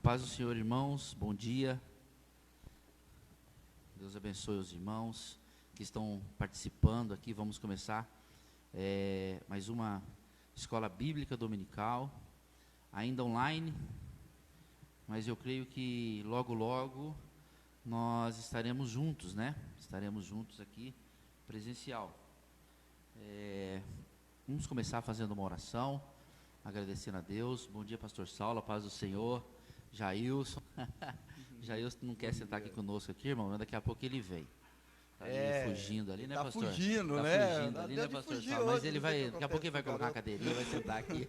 paz do Senhor, irmãos, bom dia. Deus abençoe os irmãos que estão participando aqui. Vamos começar mais uma escola bíblica dominical, ainda online, mas eu creio que logo, logo nós estaremos juntos, né? Estaremos juntos aqui, presencial. Vamos começar fazendo uma oração, agradecendo a Deus. Bom dia, pastor Saulo, a paz do Senhor. Jailson. Jailson não quer sentar aqui conosco aqui, irmão, mas daqui a pouco ele vem. Está ali fugindo ali, né, pastor? Fugindo, tá né? Fugindo ali, né, pastor Saulo? Mas ele vai, daqui a pouco ele vai colocar a cadeirinha e vai sentar aqui.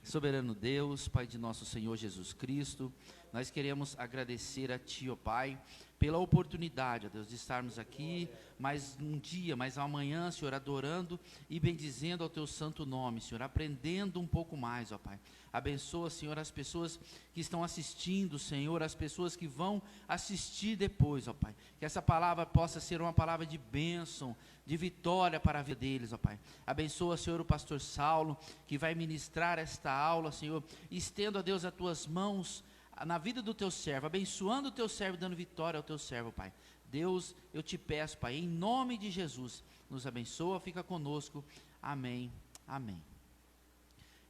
Soberano Deus, Pai de nosso Senhor Jesus Cristo, nós queremos agradecer a Ti, ó Pai, pela oportunidade, ó Deus, de estarmos aqui mais um dia, mais amanhã, Senhor, adorando e bendizendo ao Teu santo nome, Senhor, aprendendo um pouco mais, ó Pai. Abençoa, Senhor, as pessoas que estão assistindo, Senhor, as pessoas que vão assistir depois, ó Pai. Que essa palavra possa ser uma palavra de bênção, de vitória para a vida deles, ó Pai. Abençoa, Senhor, o pastor Saulo, que vai ministrar esta aula, Senhor. Estendo, a Deus, as Tuas mãos na vida do Teu servo, abençoando o Teu servo, dando vitória ao Teu servo, Pai. Deus, eu Te peço, Pai, em nome de Jesus, nos abençoa, fica conosco. Amém, amém.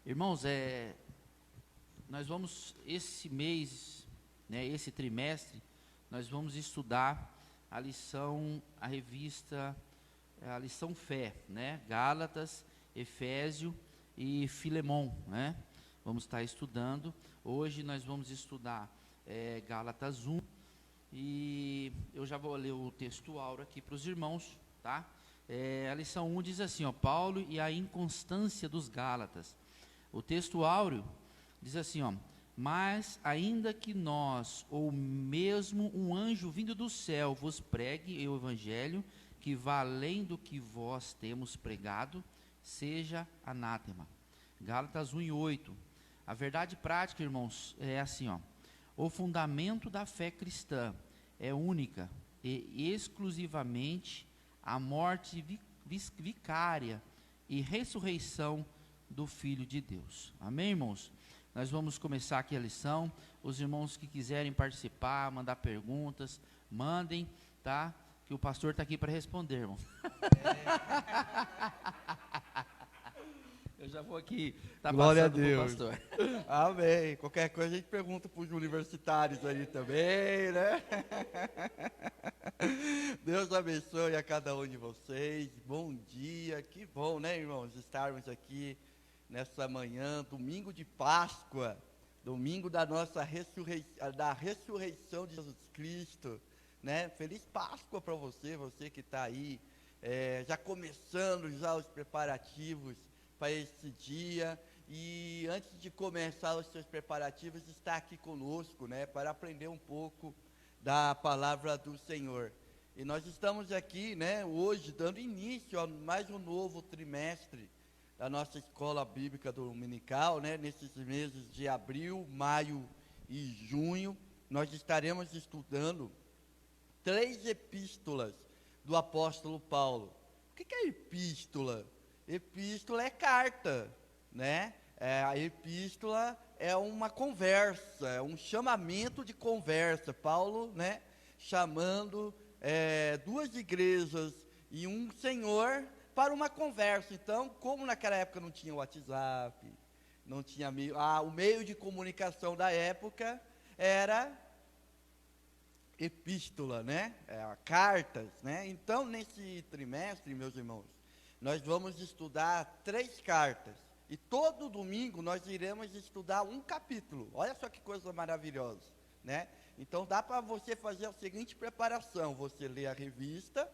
Irmãos, nós vamos, esse mês, né, esse trimestre, nós vamos estudar a lição, a revista, a lição Fé, né, Gálatas, Efésio e Filemon, né, vamos estar estudando. Hoje nós vamos estudar Gálatas 1, e eu já vou ler o texto áureo aqui para os irmãos, tá? A lição 1 diz assim, ó, Paulo e a inconstância dos Gálatas. O texto áureo diz assim, ó, mas ainda que nós, ou mesmo um anjo vindo do céu, vos pregue o evangelho, que vá além do que vós temos pregado, seja anátema. Gálatas 1:8. A verdade prática, irmãos, é assim, ó, o fundamento da fé cristã é única e exclusivamente a morte vicária e ressurreição do Filho de Deus. Amém, irmãos? Nós vamos começar aqui a lição. Os irmãos que quiserem participar, mandar perguntas, mandem, tá? Que o pastor está aqui para responder, irmão. Eu já vou aqui, tá Glória passando a Deus. pro pastor. Amém. Qualquer coisa a gente pergunta para os universitários aí também, né? Deus abençoe a cada um de vocês. Bom dia. Que bom, né, irmãos, estarmos aqui nessa manhã, domingo de Páscoa, domingo da nossa ressurreição de Jesus Cristo, né? Feliz Páscoa para você, você que está aí, já começando já os preparativos para esse dia. E antes de começar os seus preparativos, está aqui conosco, né? Para aprender um pouco da palavra do Senhor. E nós estamos aqui, né? Hoje, dando início a mais um novo trimestre da nossa escola bíblica dominical, né? Nesses meses de abril, maio e junho, nós estaremos estudando 3 epístolas do apóstolo Paulo. O que é epístola? Epístola é carta, né? A epístola é uma conversa, é um chamamento de conversa. Paulo, né? Chamando 2 igrejas e um senhor para uma conversa. Então, como naquela época não tinha WhatsApp, não tinha o meio de comunicação da época era epístola, né? Cartas, né? Então, nesse trimestre, meus irmãos, nós vamos estudar 3 cartas. E todo domingo nós iremos estudar um capítulo. Olha só que coisa maravilhosa, né? Então, dá para você fazer a seguinte preparação: você lê a revista,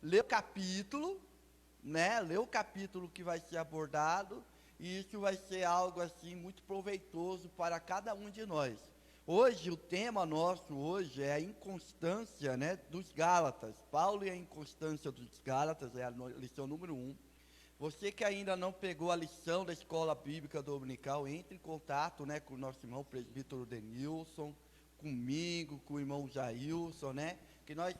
lê o capítulo, né? Lê o capítulo que vai ser abordado, e isso vai ser algo assim muito proveitoso para cada um de nós. Hoje, o tema nosso hoje é a inconstância, né, dos Gálatas. Paulo e a inconstância dos Gálatas, é a lição número 1. Você que ainda não pegou a lição da Escola Bíblica Dominical, entre em contato, né, com o nosso irmão presbítero Denilson, comigo, com o irmão Jailson, né, que nós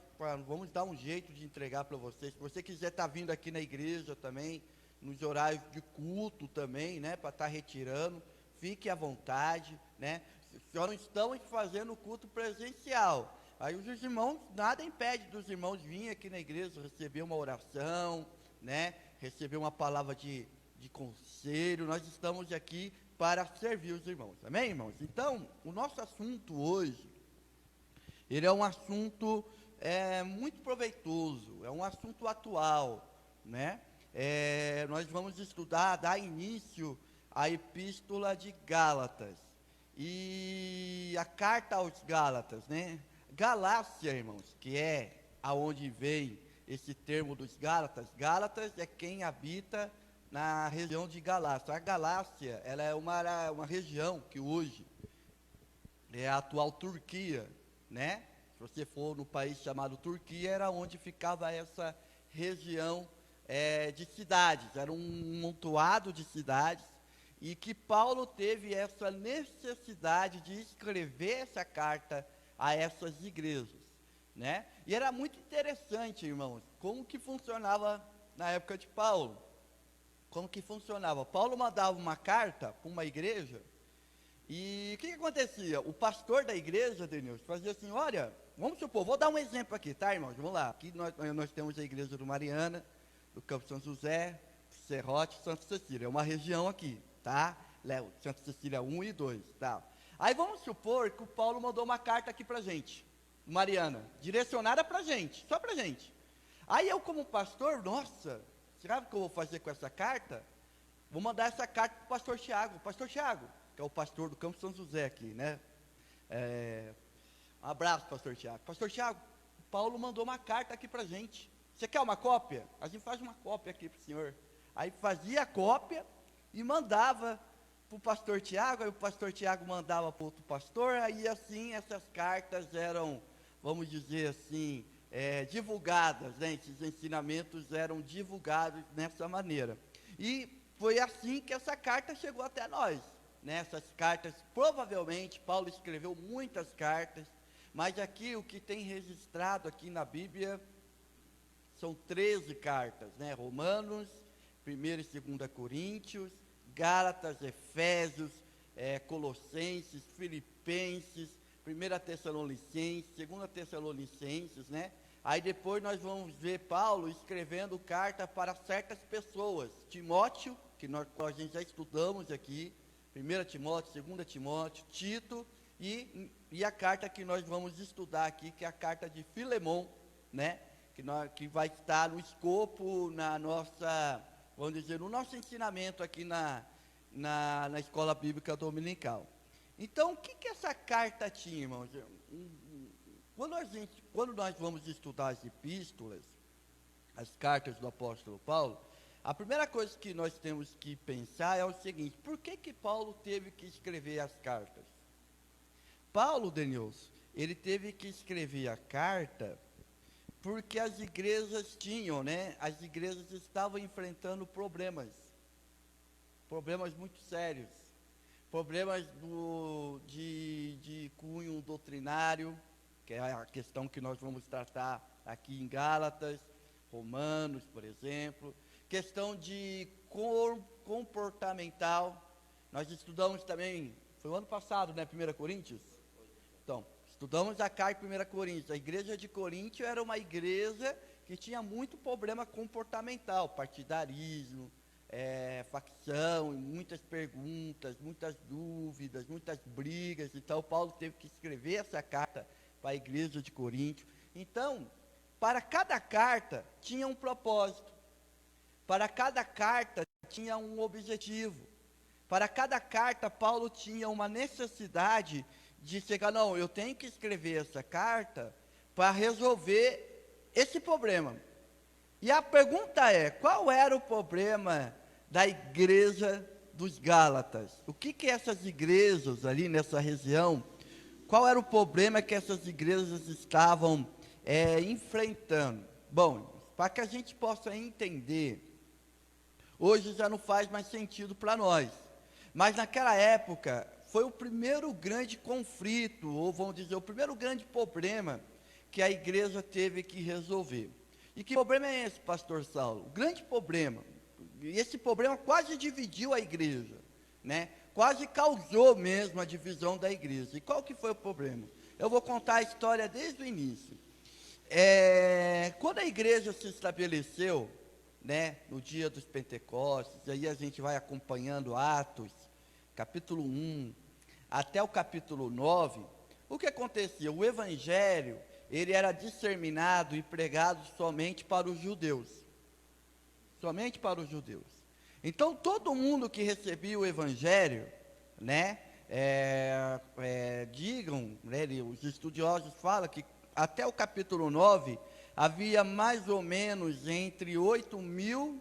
vamos dar um jeito de entregar para vocês. Se você quiser estar vindo aqui na igreja também, nos horários de culto também, né, para estar retirando, fique à vontade, né? Só não estamos fazendo o culto presencial. Aí os irmãos, nada impede dos irmãos virem aqui na igreja, receber uma oração, né? Receber uma palavra de conselho. Nós estamos aqui para servir os irmãos, amém, irmãos? Então, o nosso assunto hoje, ele é um assunto muito proveitoso, é um assunto atual, né? Nós vamos estudar, dar início à Epístola de Gálatas, e a carta aos Gálatas, né? Galácia, irmãos, que é aonde vem esse termo dos Gálatas. Gálatas é quem habita na região de Galácia. A Galácia, ela é uma região que hoje é a atual Turquia, né? Se você for no país chamado Turquia, era onde ficava essa região de cidades, era um montoado de cidades, e que Paulo teve essa necessidade de escrever essa carta a essas igrejas, né? E era muito interessante, irmãos, como que funcionava na época de Paulo. Como que funcionava? Paulo mandava uma carta para uma igreja, e o que acontecia? O pastor da igreja, Denilson, fazia assim: olha, vamos supor, vou dar um exemplo aqui, tá, irmãos? Vamos lá, aqui nós temos a igreja do Mariana, do Campo São José, Serrote, Santa Cecília, é uma região aqui, tá? Santa Cecília 1 e 2, tá? Aí vamos supor que o Paulo mandou uma carta aqui pra gente, Mariana, direcionada pra gente, só pra gente. Aí eu, como pastor, nossa, sabe o que eu vou fazer com essa carta? Vou mandar essa carta para o pastor Tiago, que é o pastor do Campo São José aqui, né? Um abraço, pastor Tiago. Pastor Tiago, o Paulo mandou uma carta aqui pra gente. Você quer uma cópia? A gente faz uma cópia aqui para o senhor. Aí fazia a cópia e mandava para o pastor Tiago, aí o pastor Tiago mandava para outro pastor, aí assim essas cartas eram, vamos dizer assim, divulgadas, né? Esses ensinamentos eram divulgados dessa maneira. E foi assim que essa carta chegou até nós, né? Essas cartas, provavelmente, Paulo escreveu muitas cartas, mas aqui o que tem registrado aqui na Bíblia são 13 cartas, né? Romanos, 1ª e 2ª Coríntios, Gálatas, Efésios, Colossenses, Filipenses, 1ª Tessalonicenses, 2ª Tessalonicenses, né? Aí depois nós vamos ver Paulo escrevendo carta para certas pessoas. Timóteo, que a gente já estudamos aqui, 1 Timóteo, 2 Timóteo, Tito, e a carta que nós vamos estudar aqui, que é a carta de Filemon, né? Que vai estar no escopo, na nossa, vamos dizer, no nosso ensinamento aqui na escola bíblica dominical. Então, o que essa carta tinha, irmãos? Quando nós vamos estudar as epístolas, as cartas do apóstolo Paulo, a primeira coisa que nós temos que pensar é o seguinte: por que Paulo teve que escrever as cartas? Paulo, Denilson, ele teve que escrever a carta porque as igrejas tinham, né? As igrejas estavam enfrentando problemas muito sérios, problemas de cunho doutrinário, que é a questão que nós vamos tratar aqui em Gálatas, Romanos, por exemplo, questão de comportamental. Nós estudamos também, foi o ano passado, né? 1 Coríntios? Então, estudamos a carta de 1 Coríntios. A igreja de Corinto era uma igreja que tinha muito problema comportamental, partidarismo, facção, muitas perguntas, muitas dúvidas, muitas brigas. Então, Paulo teve que escrever essa carta para a igreja de Corinto. Então, para cada carta tinha um propósito, para cada carta tinha um objetivo, para cada carta Paulo tinha uma necessidade de chegar: não, eu tenho que escrever essa carta para resolver esse problema. E a pergunta é: qual era o problema da igreja dos Gálatas? O que essas igrejas ali nessa região, qual era o problema que essas igrejas estavam enfrentando? Bom, para que a gente possa entender, hoje já não faz mais sentido para nós, mas naquela época foi o primeiro grande conflito, ou vamos dizer, o primeiro grande problema que a igreja teve que resolver. E que problema é esse, pastor Saulo? O grande problema, e esse problema quase dividiu a igreja, né? quase causou mesmo a divisão da igreja. E qual que foi o problema? Eu vou contar a história desde o início. Quando a igreja se estabeleceu, né, no dia dos Pentecostes, aí a gente vai acompanhando Atos, capítulo 1, até o capítulo 9, o que acontecia? O evangelho, ele era disseminado e pregado somente para os judeus. Somente para os judeus. Então, todo mundo que recebia o evangelho, né, digam, né, os estudiosos falam que até o capítulo 9, havia mais ou menos entre 8.000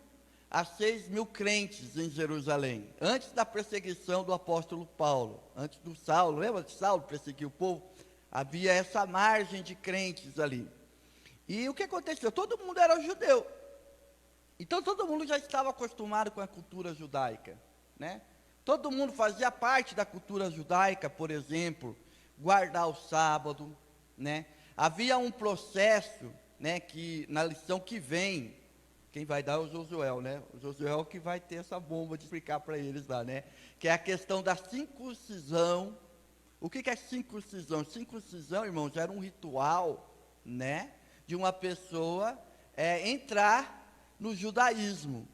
a 6.000 crentes em Jerusalém, antes da perseguição do apóstolo Paulo, antes do Saulo, lembra de Saulo perseguir o povo? Havia essa margem de crentes ali. E o que aconteceu? Todo mundo era judeu. Então todo mundo já estava acostumado com a cultura judaica, né? Todo mundo fazia parte da cultura judaica, por exemplo, guardar o sábado, né? Havia um processo, né, que na lição que vem, quem vai dar é o Josué, né? O Josué que vai ter essa bomba de explicar para eles lá, né? Que é a questão da circuncisão. O que é circuncisão? Circuncisão, irmãos, era um ritual, né, de uma pessoa entrar no judaísmo,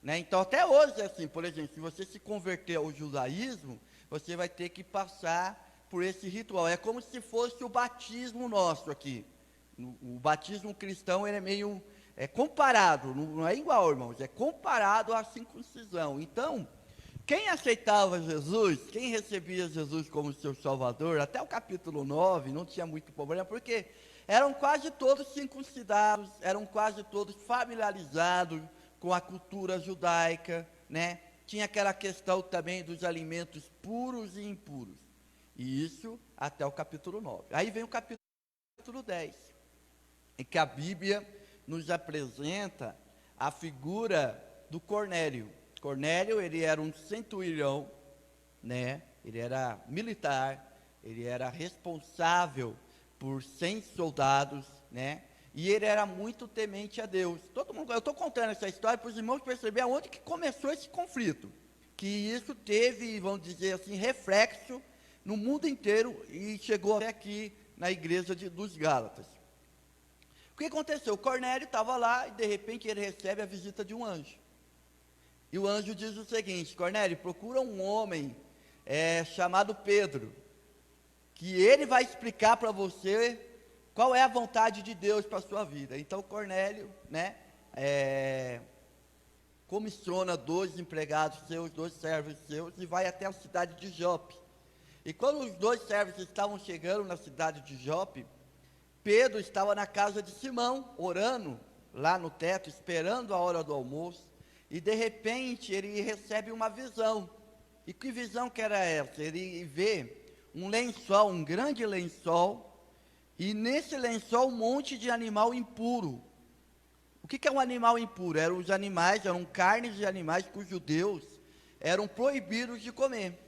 né? Então, até hoje é assim, por exemplo, se você se converter ao judaísmo, você vai ter que passar por esse ritual. É como se fosse o batismo nosso aqui. O batismo cristão, ele é meio comparado, não é igual, irmãos, é comparado à circuncisão. Então, quem aceitava Jesus, quem recebia Jesus como seu Salvador, até o capítulo 9, não tinha muito problema, porque eram quase todos circuncidados, eram quase todos familiarizados com a cultura judaica, né? Tinha aquela questão também dos alimentos puros e impuros. E isso até o capítulo 9. Aí vem o capítulo 10, em que a Bíblia nos apresenta a figura do Cornélio. Cornélio, ele era um centurião, né? Ele era militar, ele era responsável por 100 soldados, né? E ele era muito temente a Deus. Todo mundo, eu estou contando essa história para os irmãos perceberem aonde que começou esse conflito. Que isso teve, vamos dizer assim, reflexo no mundo inteiro e chegou até aqui na igreja dos Gálatas. O que aconteceu? O Cornélio estava lá e de repente ele recebe a visita de um anjo. E o anjo diz o seguinte: Cornélio, procura um homem chamado Pedro, que ele vai explicar para você qual é a vontade de Deus para a sua vida. Então Cornélio, né, comissiona 2 empregados seus, 2 servos seus, e vai até a cidade de Jope. E quando os 2 servos estavam chegando na cidade de Jope, Pedro estava na casa de Simão, orando lá no teto, esperando a hora do almoço, e de repente ele recebe uma visão. E que visão que era essa? Ele vê um lençol, um grande lençol, e nesse lençol um monte de animal impuro. O que é um animal impuro? Eram os animais, eram carnes de animais que os judeus eram proibidos de comer,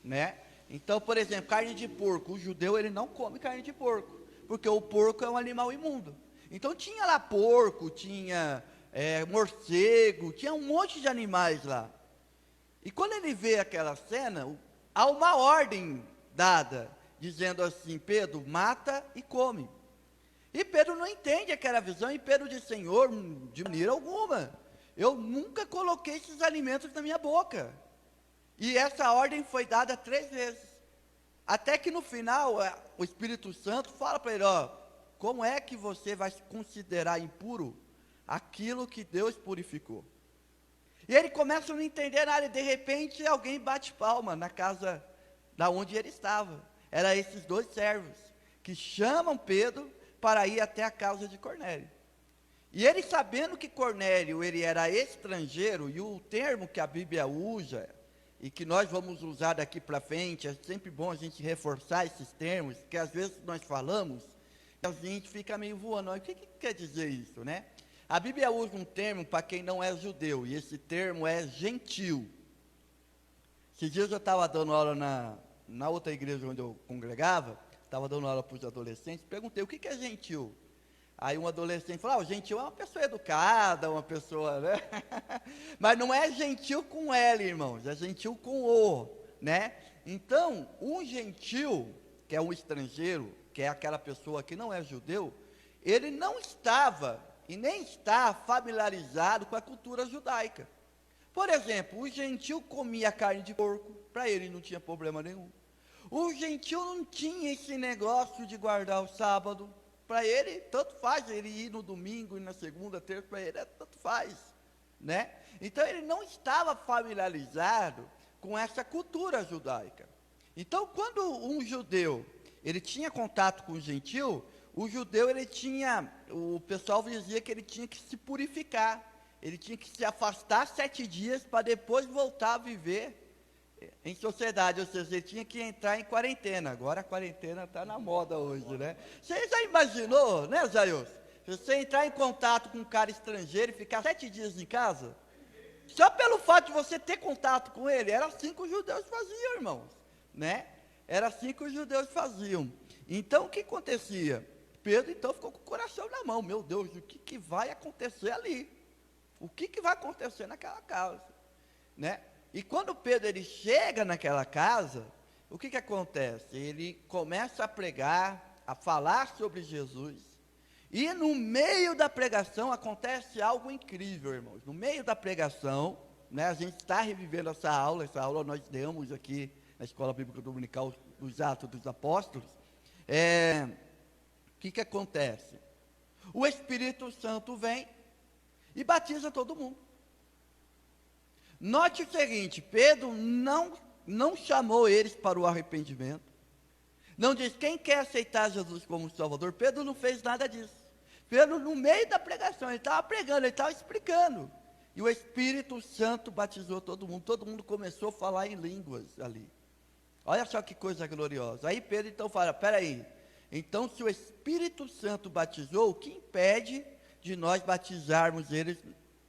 né? Então, por exemplo, carne de porco, o judeu ele não come carne de porco, porque o porco é um animal imundo. Então tinha lá porco, tinha morcego, tinha um monte de animais lá. E quando ele vê aquela cena, há uma ordem dada, dizendo assim: Pedro, mata e come. E Pedro não entende aquela visão, e Pedro diz: Senhor, de maneira alguma, eu nunca coloquei esses alimentos na minha boca. E essa ordem foi dada 3 vezes, até que no final, o Espírito Santo fala para ele: ó, como é que você vai considerar impuro aquilo que Deus purificou? E ele começa a não entender nada, e de repente alguém bate palma na casa da onde ele estava. Era esses 2 servos, que chamam Pedro para ir até a casa de Cornélio. E ele, sabendo que Cornélio ele era estrangeiro, e o termo que a Bíblia usa, e que nós vamos usar daqui para frente, é sempre bom a gente reforçar esses termos, que às vezes nós falamos, e a gente fica meio voando. O que quer dizer isso, né? A Bíblia usa um termo para quem não é judeu, e esse termo é gentil. Esses dias eu estava dando aula na outra igreja onde eu congregava, estava dando aula para os adolescentes, perguntei: o que é gentil? Aí um adolescente falou: gentil é uma pessoa educada, uma pessoa, né? Mas não é gentil com L, irmãos, é gentil com O. né? Então, um gentil, que é um estrangeiro, que é aquela pessoa que não é judeu, ele não estava e nem está familiarizado com a cultura judaica. Por exemplo, o gentil comia carne de porco, para ele não tinha problema nenhum. O gentil não tinha esse negócio de guardar o sábado, para ele tanto faz, ele ir no domingo e na segunda, terça, para ele tanto faz, né? Então ele não estava familiarizado com essa cultura judaica. Então quando um judeu, ele tinha contato com o gentil, o judeu o pessoal dizia que ele tinha que se purificar, ele tinha que se afastar 7 dias para depois voltar a viver em sociedade, ou seja, ele tinha que entrar em quarentena. Agora a quarentena está na moda hoje, né? Você já imaginou, né, Jair? Você entrar em contato com um cara estrangeiro e ficar 7 dias em casa? Só pelo fato de você ter contato com ele, era assim que os judeus faziam, irmãos, né? Era assim que os judeus faziam. Então, o que acontecia? Pedro, então, ficou com o coração na mão. Meu Deus, o que vai acontecer ali? O que vai acontecer naquela casa, né? E quando Pedro ele chega naquela casa, o que acontece? Ele começa a pregar, a falar sobre Jesus, e no meio da pregação acontece algo incrível, irmãos. No meio da pregação, né, a gente está revivendo essa aula nós demos aqui na Escola Bíblica Dominical dos Atos dos Apóstolos. O que acontece? O Espírito Santo vem e batiza todo mundo. Note o seguinte, Pedro não chamou eles para o arrependimento, não diz, quem quer aceitar Jesus como Salvador? Pedro não fez nada disso. Pedro, no meio da pregação, ele estava pregando, ele estava explicando, e o Espírito Santo batizou todo mundo começou a falar em línguas ali. Olha só que coisa gloriosa. Aí Pedro então fala, peraí, então se o Espírito Santo batizou, o que impede de nós batizarmos eles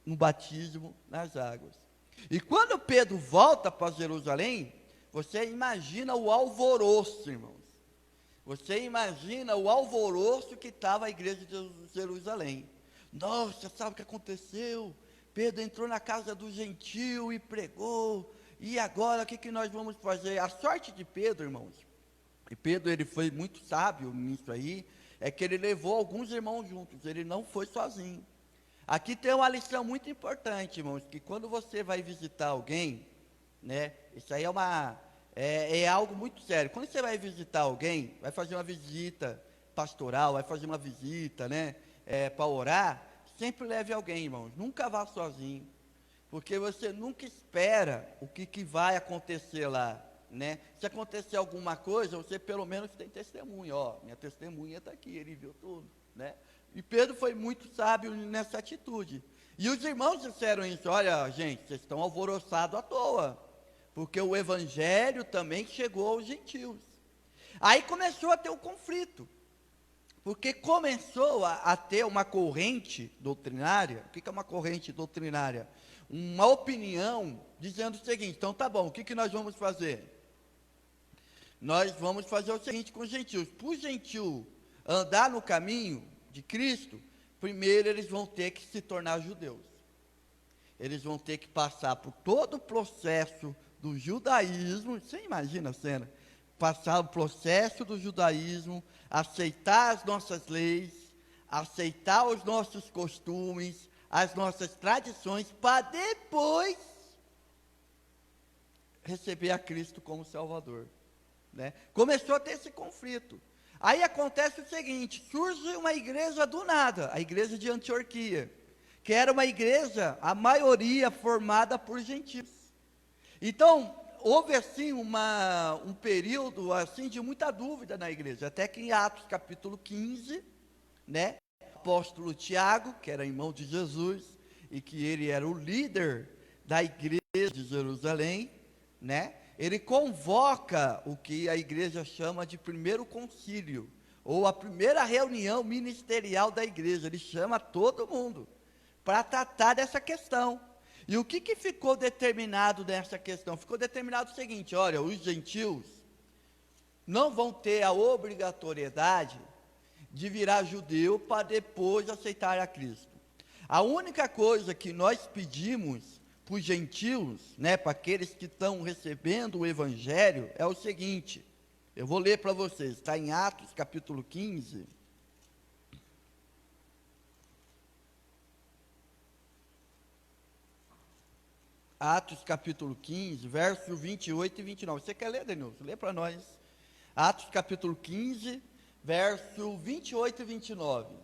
no batismo nas águas? E quando Pedro volta para Jerusalém, você imagina o alvoroço, irmãos. Você imagina o alvoroço que estava a igreja de Jerusalém. Nossa, sabe o que aconteceu? Pedro entrou na casa do gentil e pregou. E agora o que nós vamos fazer? A sorte de Pedro, irmãos, e Pedro ele foi muito sábio nisso aí, é que ele levou alguns irmãos juntos, ele não foi sozinho. Aqui tem uma lição muito importante, irmãos, que quando você vai visitar alguém, né, isso aí é algo muito sério. Quando você vai visitar alguém, vai fazer uma visita pastoral, vai fazer uma visita, né, para orar, sempre leve alguém, irmãos, nunca vá sozinho, porque você nunca espera o que vai acontecer lá, né? Se acontecer alguma coisa, você pelo menos tem testemunha, minha testemunha está aqui, ele viu tudo, né? E Pedro foi muito sábio nessa atitude. E os irmãos disseram isso, olha, gente, vocês estão alvoroçados à toa, porque o evangelho também chegou aos gentios. Aí começou a ter um conflito, porque começou a ter uma corrente doutrinária. O que é uma corrente doutrinária? Uma opinião dizendo o seguinte, então tá bom, o que nós vamos fazer? Nós vamos fazer o seguinte com os gentios, para o gentil andar no caminho de Cristo, primeiro eles vão ter que se tornar judeus. Eles vão ter que passar por todo o processo do judaísmo, você imagina a cena, passar o processo do judaísmo, aceitar as nossas leis, aceitar os nossos costumes, as nossas tradições, para depois receber a Cristo como Salvador, né? Começou a ter esse conflito. Aí acontece o seguinte, surge uma igreja do nada, a igreja de Antioquia, que era uma igreja, a maioria formada por gentios. Então, houve assim um período assim de muita dúvida na igreja, até que em Atos capítulo 15, né, o apóstolo Tiago, que era irmão de Jesus, e que ele era o líder da igreja de Jerusalém, né, ele convoca o que a igreja chama de primeiro concílio, ou a primeira reunião ministerial da igreja. Ele chama todo mundo para tratar dessa questão. E o que ficou determinado nessa questão? Ficou determinado o seguinte, olha, os gentios não vão ter a obrigatoriedade de virar judeu para depois aceitar a Cristo. A única coisa que nós pedimos para os gentios, né, para aqueles que estão recebendo o evangelho, é o seguinte. Eu vou ler para vocês, está em Atos capítulo 15. Atos capítulo 15, verso 28 e 29. Você quer ler, Denilson? Lê para nós. Atos capítulo 15, verso 28 e 29.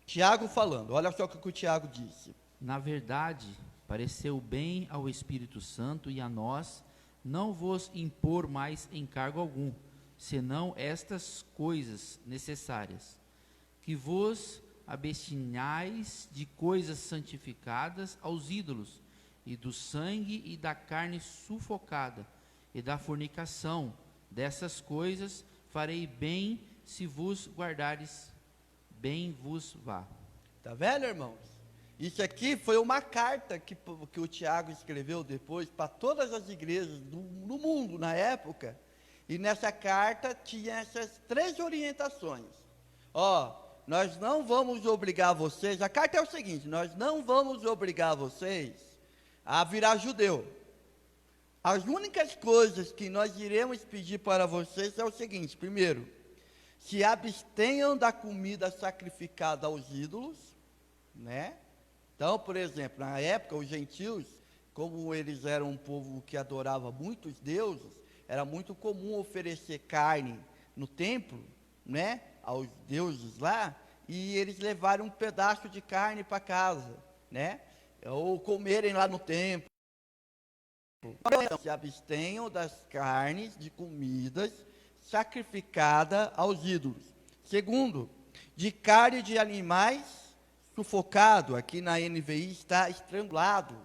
Tiago falando, olha só o que o Tiago disse. Na verdade, pareceu bem ao Espírito Santo e a nós não vos impor mais encargo algum, senão estas coisas necessárias, que vos abstinhais de coisas santificadas aos ídolos, e do sangue e da carne sufocada, e da fornicação. Dessas coisas farei bem, se vos guardares, bem vos vá. Está vendo, irmãos? Isso aqui foi uma carta que o Tiago escreveu depois para todas as igrejas do mundo na época. E nessa carta tinha essas 3 orientações. Nós não vamos obrigar vocês, a carta é o seguinte, nós não vamos obrigar vocês a virar judeu. As únicas coisas que nós iremos pedir para vocês é o seguinte: primeiro, se abstenham da comida sacrificada aos ídolos, né? Então, por exemplo, na época, os gentios, como eles eram um povo que adorava muitos deuses, era muito comum oferecer carne no templo, né, aos deuses lá, e eles levaram um pedaço de carne para casa, né, ou comerem lá no templo. Então, se abstenham das carnes de comidas sacrificada aos ídolos. Segundo, de carne de animais sufocado, aqui na NVI está estrangulado,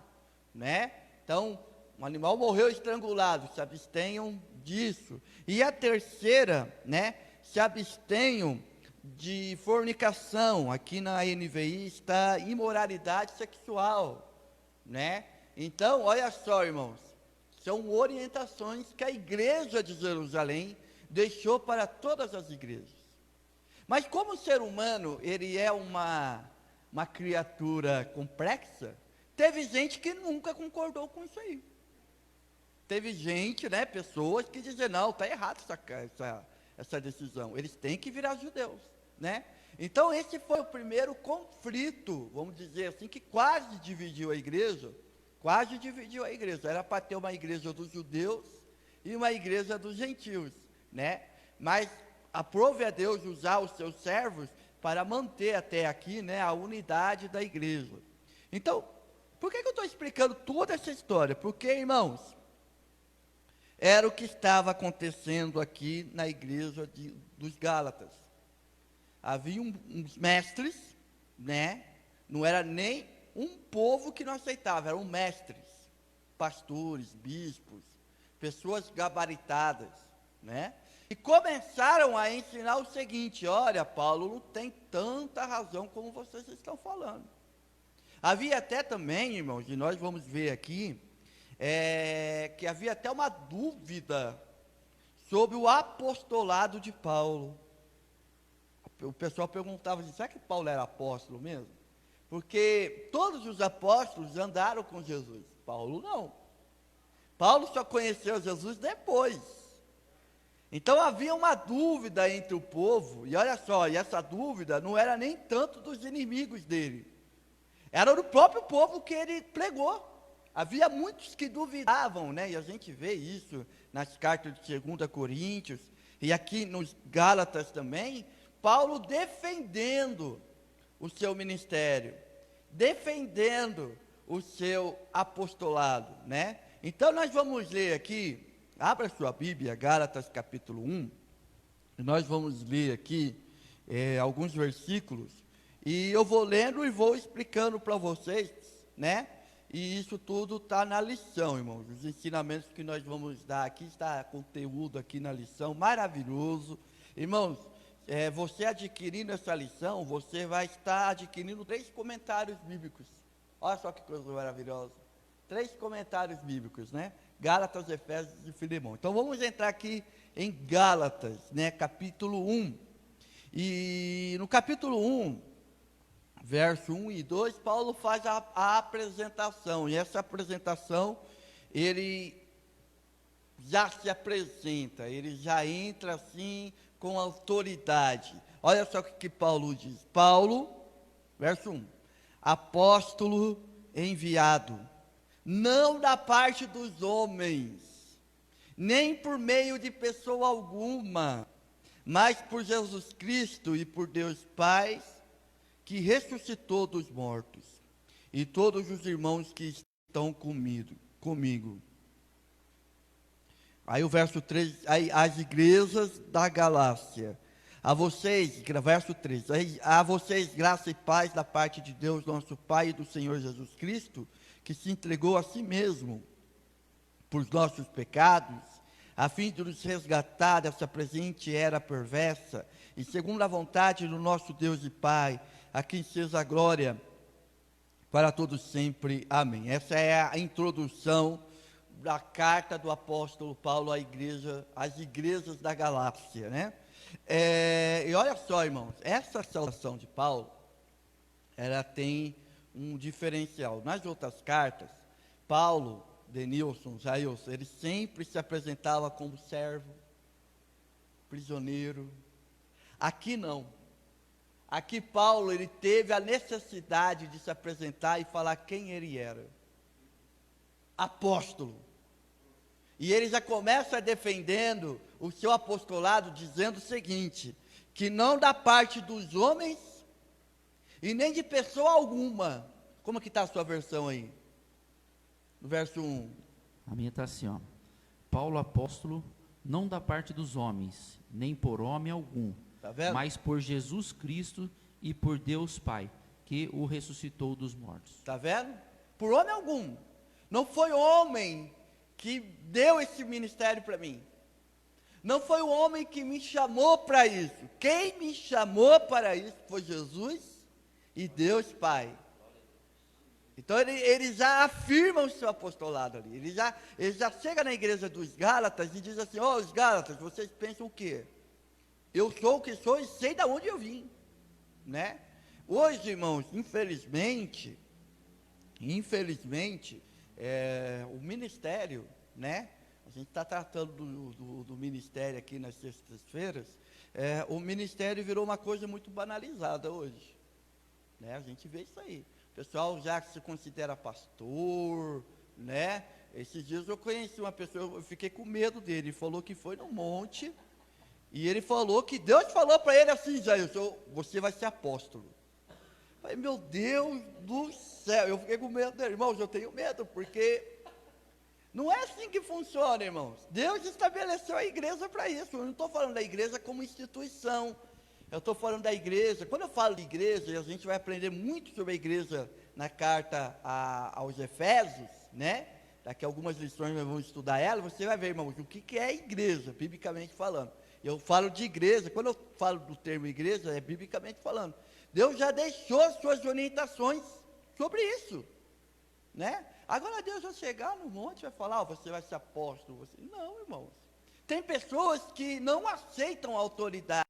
né? Então, um animal morreu estrangulado, se abstenham disso. E a terceira, né? Se abstenham de fornicação, aqui na NVI está imoralidade sexual, né? Então, olha só, irmãos, são orientações que a igreja de Jerusalém deixou para todas as igrejas. Mas como o ser humano, ele é uma criatura complexa, teve gente que nunca concordou com isso aí. Teve gente, né, pessoas que diziam, não, está errado essa decisão, eles têm que virar judeus, né? Então esse foi o primeiro conflito, vamos dizer assim, que quase dividiu a igreja, era para ter uma igreja dos judeus e uma igreja dos gentios, né? Mas aprove a Deus usar os seus servos para manter até aqui, né, a unidade da igreja. Então, por que eu estou explicando toda essa história? Porque, irmãos, era o que estava acontecendo aqui na igreja dos Gálatas. Havia uns mestres, né, não era nem um povo que não aceitava, eram mestres, pastores, bispos, pessoas gabaritadas, né? E começaram a ensinar o seguinte: olha, Paulo não tem tanta razão como vocês estão falando. Havia até também, irmãos, e nós vamos ver aqui, que havia até uma dúvida sobre o apostolado de Paulo. O pessoal perguntava assim, será que Paulo era apóstolo mesmo? Porque todos os apóstolos andaram com Jesus, Paulo não. Paulo só conheceu Jesus depois. Então havia uma dúvida entre o povo, e olha só, e essa dúvida não era nem tanto dos inimigos dele, era do próprio povo que ele pregou. Havia muitos que duvidavam, né? E a gente vê isso nas cartas de 2 Coríntios, e aqui nos Gálatas também, Paulo defendendo o seu ministério, defendendo o seu apostolado, né? Então nós vamos ler aqui, abra sua Bíblia, Gálatas capítulo 1, e nós vamos ler aqui alguns versículos, e eu vou lendo e vou explicando para vocês, né? E isso tudo está na lição, irmãos. Os ensinamentos que nós vamos dar aqui, está conteúdo aqui na lição, maravilhoso. Irmãos, você adquirindo essa lição, você vai estar adquirindo 3 comentários bíblicos. Olha só que coisa maravilhosa. 3 comentários bíblicos, né? Gálatas, Efésios e Filemão. Então vamos entrar aqui em Gálatas, né? Capítulo 1. E no capítulo 1, verso 1 e 2, Paulo faz a apresentação, e essa apresentação, ele já se apresenta, ele já entra assim com autoridade. Olha só o que Paulo diz. Paulo, verso 1, apóstolo enviado, não da parte dos homens, nem por meio de pessoa alguma, mas por Jesus Cristo e por Deus Pai, que ressuscitou dos mortos, e todos os irmãos que estão comigo. Aí o verso 3, aí, as igrejas da Galácia, a vocês, verso 3, a vocês graça e paz da parte de Deus, nosso Pai, e do Senhor Jesus Cristo, que se entregou a si mesmo por nossos pecados, a fim de nos resgatar dessa presente era perversa, e segundo a vontade do nosso Deus e Pai, a quem seja a glória para todos sempre. Amém. Essa é a introdução da carta do apóstolo Paulo à igreja, às igrejas da Galácia, né? E olha só, irmãos, essa saudação de Paulo, ela tem um diferencial. Nas outras cartas, Paulo, Denilson, Jailson, ele sempre se apresentava como servo, prisioneiro. Aqui não. Aqui Paulo, ele teve a necessidade de se apresentar e falar quem ele era. Apóstolo. E ele já começa defendendo o seu apostolado, dizendo o seguinte, que não da parte dos homens e nem de pessoa alguma. Como que está a sua versão aí? No verso 1. A minha está assim, ó. Paulo apóstolo, não da parte dos homens, nem por homem algum, Tá vendo? mas por Jesus Cristo e por Deus Pai, que o ressuscitou dos mortos. Está vendo? Por homem algum. Não foi homem que deu esse ministério para mim. Não foi o homem que me chamou para isso. Quem me chamou para isso foi Jesus e Deus Pai. Então ele já afirma o seu apostolado ali. Ele já chega na igreja dos Gálatas e diz assim: ó, os Gálatas, vocês pensam o quê? Eu sou o que sou e sei de onde eu vim, né? Hoje, irmãos, infelizmente, o ministério, né? A gente está tratando do ministério aqui nas sextas-feiras. O ministério virou uma coisa muito banalizada hoje, né? A gente vê isso aí. O pessoal já se considera pastor, né? Esses dias eu conheci uma pessoa, eu fiquei com medo dele. Ele falou que foi no monte. E ele falou que Deus falou para ele assim: Jair, você vai ser apóstolo. Eu falei, meu Deus do céu, eu fiquei com medo dele. Irmãos, eu tenho medo, porque não é assim que funciona, irmãos. Deus estabeleceu a igreja para isso. Eu não estou falando da igreja como instituição. Eu estou falando da igreja. Quando eu falo de igreja, a gente vai aprender muito sobre a igreja na carta aos Efésios, né? Daqui a algumas lições nós vamos estudar ela. Você vai ver, irmãos, o que é igreja, biblicamente falando. Eu falo de igreja, quando eu falo do termo igreja, é biblicamente falando. Deus já deixou suas orientações sobre isso, né? Agora Deus vai chegar no monte e vai falar, você vai ser apóstolo. Não, irmãos. Tem pessoas que não aceitam a autoridade.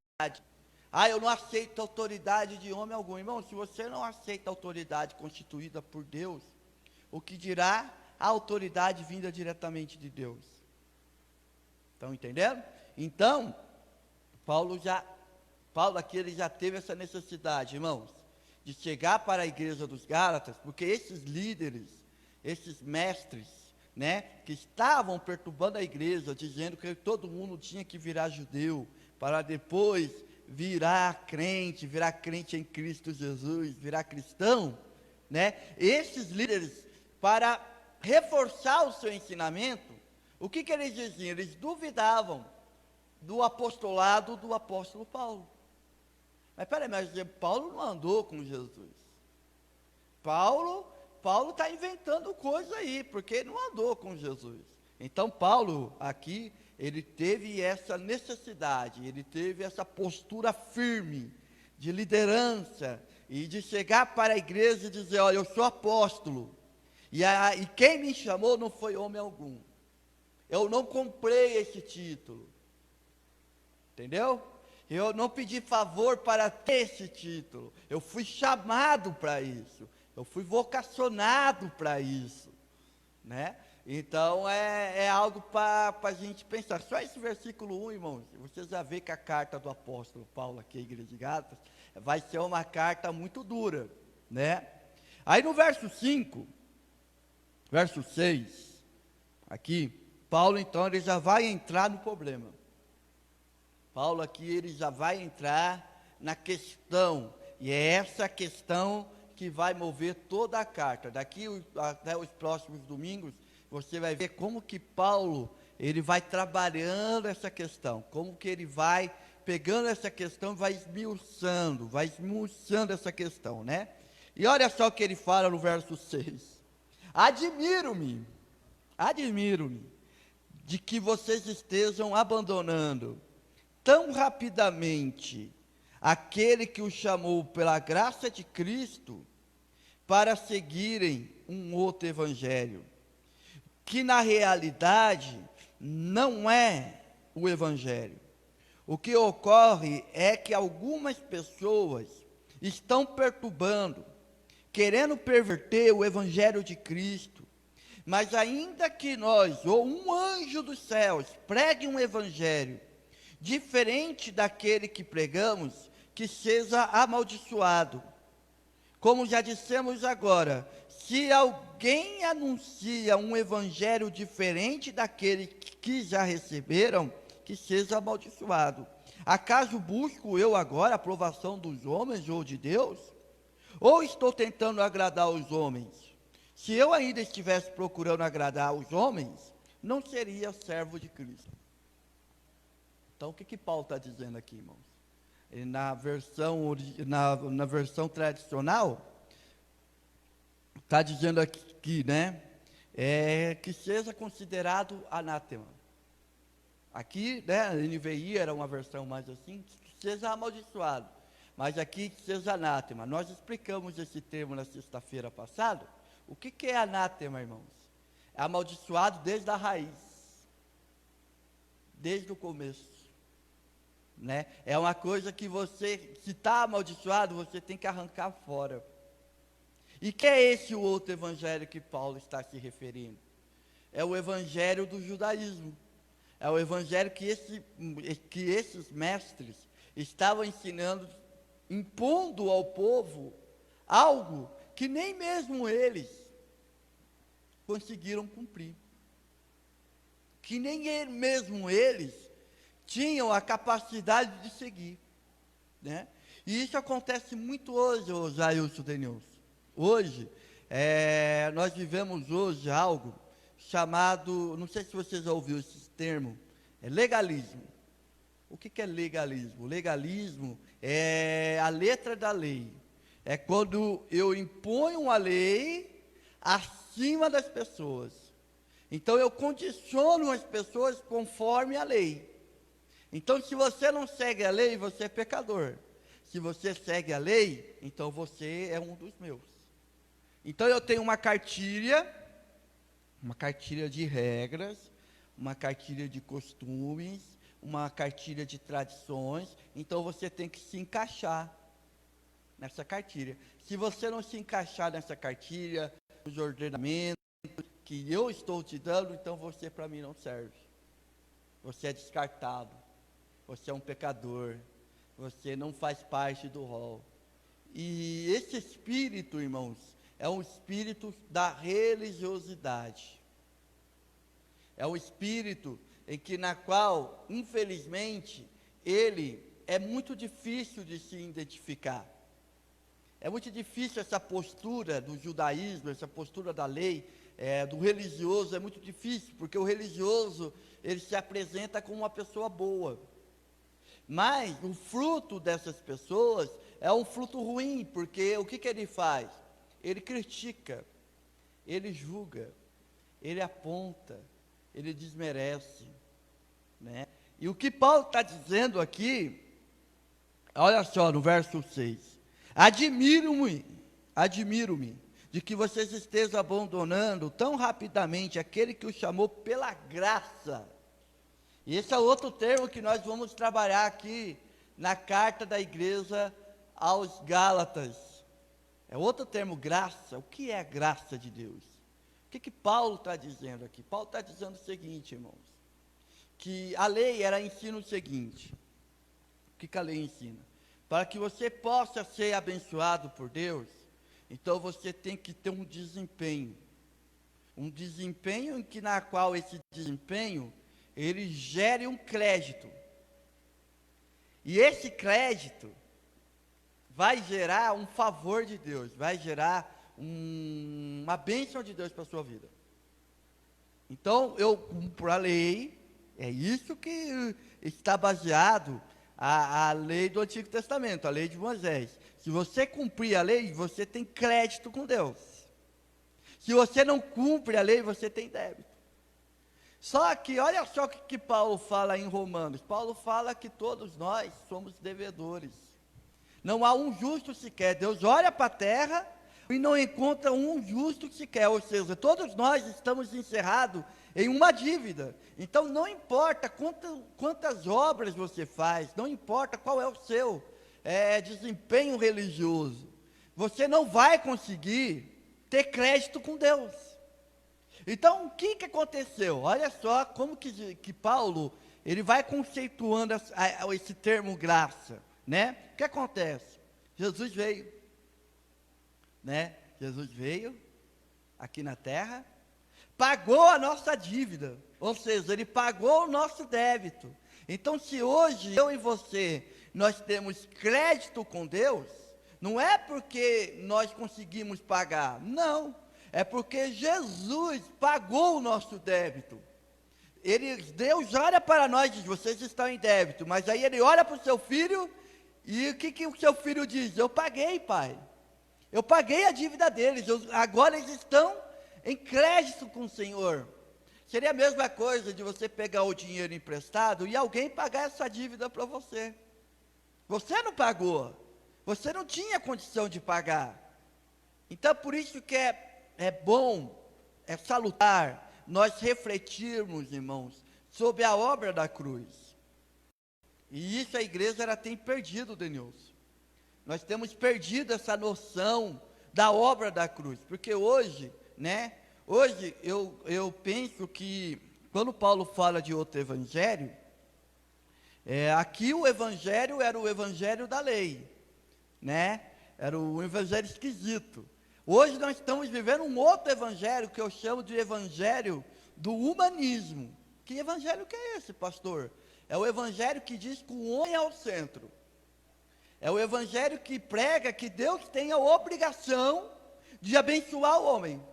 Eu não aceito a autoridade de homem algum. Irmão, se você não aceita a autoridade constituída por Deus, o que dirá a autoridade vinda diretamente de Deus? Estão entendendo? Então, Paulo aqui ele já teve essa necessidade, irmãos, de chegar para a igreja dos Gálatas, porque esses líderes, esses mestres, né, que estavam perturbando a igreja, dizendo que todo mundo tinha que virar judeu, para depois virar crente em Cristo Jesus, virar cristão, né? Esses líderes, para reforçar o seu ensinamento, o que eles diziam? Eles duvidavam do apostolado do apóstolo Paulo. Mas peraí, mas Paulo não andou com Jesus. Paulo está inventando coisa aí, porque não andou com Jesus. Então Paulo aqui, ele teve essa necessidade, ele teve essa postura firme, de liderança, e de chegar para a igreja e dizer, olha, eu sou apóstolo, e quem me chamou não foi homem algum. Eu não comprei esse título. Entendeu? Eu não pedi favor para ter esse título. Eu fui chamado para isso. Eu fui vocacionado para isso, né? Então, é algo para a gente pensar. Só esse versículo 1, irmãos, você já vê que a carta do apóstolo Paulo aqui à igreja de Gálatas vai ser uma carta muito dura, né? Aí no verso 5, verso 6, aqui, Paulo então ele já vai entrar no problema. Paulo aqui ele já vai entrar na questão, e é essa questão que vai mover toda a carta. Daqui até os próximos domingos, você vai ver como que Paulo, ele vai trabalhando essa questão, como que ele vai pegando essa questão e vai esmiuçando essa questão, né? E olha só o que ele fala no verso 6. Admiro-me de que vocês estejam abandonando tão rapidamente aquele que os chamou pela graça de Cristo para seguirem um outro evangelho, que na realidade não é o evangelho. O que ocorre é que algumas pessoas estão perturbando, querendo perverter o evangelho de Cristo. Mas ainda que nós, ou um anjo dos céus, pregue um evangelho diferente daquele que pregamos, que seja amaldiçoado. Como já dissemos agora, se alguém anuncia um evangelho diferente daquele que já receberam, que seja amaldiçoado. Acaso busco eu agora a aprovação dos homens ou de Deus? Ou estou tentando agradar os homens? Se eu ainda estivesse procurando agradar os homens, não seria servo de Cristo. Então, o que Paulo está dizendo aqui, irmãos? Na versão tradicional, está dizendo aqui, né? Que seja considerado anátema. Aqui, né, a NVI era uma versão mais assim, que seja amaldiçoado. Mas aqui, que seja anátema. Nós explicamos esse termo na sexta-feira passada. O que é anátema, irmãos? É amaldiçoado desde a raiz. Desde o começo. Né? É uma coisa que você, se está amaldiçoado, você tem que arrancar fora. E que é esse o outro evangelho que Paulo está se referindo? É o evangelho do judaísmo. É o evangelho que esses mestres estavam ensinando, impondo ao povo algo que nem mesmo eles conseguiram cumprir. Que nem mesmo eles tinham a capacidade de seguir, né? E isso acontece muito hoje, Jailson Denilson. Hoje, nós vivemos hoje algo chamado, não sei se você já ouviu esse termo, é legalismo. O que é legalismo? Legalismo é a letra da lei. É quando eu imponho uma lei acima das pessoas. Então eu condiciono as pessoas conforme a lei. Então, se você não segue a lei, você é pecador. Se você segue a lei, então você é um dos meus. Então, eu tenho uma cartilha de regras, uma cartilha de costumes, uma cartilha de tradições. Então, você tem que se encaixar nessa cartilha. Se você não se encaixar nessa cartilha, nos ordenamentos que eu estou te dando, então você para mim não serve. Você é descartado. Você é um pecador, você não faz parte do rol. E esse espírito, irmãos, é um espírito da religiosidade. É um espírito na qual, infelizmente, ele é muito difícil de se identificar. É muito difícil essa postura do judaísmo, essa postura da lei, do religioso, é muito difícil, porque o religioso, ele se apresenta como uma pessoa boa. Mas o fruto dessas pessoas é um fruto ruim, porque o que ele faz? Ele critica, ele julga, ele aponta, ele desmerece, né? E o que Paulo está dizendo aqui, olha só no verso 6, admiro-me de que vocês estejam abandonando tão rapidamente aquele que o chamou pela graça. E esse é outro termo que nós vamos trabalhar aqui na carta da igreja aos Gálatas. É outro termo, graça. O que é a graça de Deus? O que Paulo está dizendo aqui? Paulo está dizendo o seguinte, irmãos, que a lei era ensina o seguinte. O que a lei ensina? Para que você possa ser abençoado por Deus, então você tem que ter um desempenho em que na qual esse desempenho ele gere um crédito. E esse crédito vai gerar um favor de Deus, vai gerar uma bênção de Deus para a sua vida. Então, eu cumpro a lei, é isso que está baseado a lei do Antigo Testamento, a lei de Moisés. Se você cumprir a lei, você tem crédito com Deus. Se você não cumpre a lei, você tem débito. Só que, olha só o que Paulo fala em Romanos. Paulo fala que todos nós somos devedores. Não há um justo sequer. Deus olha para a terra e não encontra um justo sequer. Ou seja, todos nós estamos encerrados em uma dívida. Então, não importa quantas obras você faz, não importa qual é o seu desempenho religioso, você não vai conseguir ter crédito com Deus. Então, o que aconteceu? Olha só como que Paulo, ele vai conceituando esse termo graça, né? O que acontece? Jesus veio, né? Jesus veio aqui na terra, pagou a nossa dívida, ou seja, ele pagou o nosso débito. Então, se hoje eu e você, nós temos crédito com Deus, não é porque nós conseguimos pagar, não. É porque Jesus pagou o nosso débito. Deus olha para nós e diz, vocês estão em débito. Mas aí ele olha para o seu filho e o que o seu filho diz? Eu paguei, pai. Eu paguei a dívida deles. Agora eles estão em crédito com o Senhor. Seria a mesma coisa de você pegar o dinheiro emprestado e alguém pagar essa dívida para você. Você não pagou. Você não tinha condição de pagar. Então, por isso que é bom, é salutar, nós refletirmos, irmãos, sobre a obra da cruz. E isso a igreja ela tem perdido, Denilson. Nós temos perdido essa noção da obra da cruz. Porque hoje, né? Hoje eu penso que, quando Paulo fala de outro evangelho, aqui o evangelho era o evangelho da lei, né? Era o evangelho esquisito. Hoje nós estamos vivendo um outro evangelho, que eu chamo de evangelho do humanismo. Que evangelho que é esse, pastor? É o evangelho que diz que o homem é o centro. É o evangelho que prega que Deus tem a obrigação de abençoar o homem.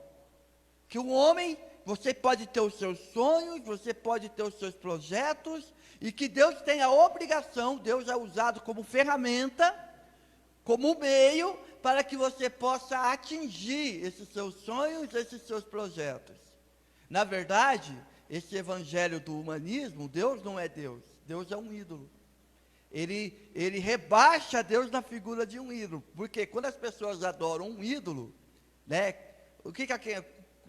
Que o homem, você pode ter os seus sonhos, você pode ter os seus projetos, e que Deus tem a obrigação, Deus é usado como ferramenta, como meio, para que você possa atingir esses seus sonhos, esses seus projetos. Na verdade, esse evangelho do humanismo, Deus não é Deus, Deus é um ídolo. Ele rebaixa Deus na figura de um ídolo, porque quando as pessoas adoram um ídolo, né,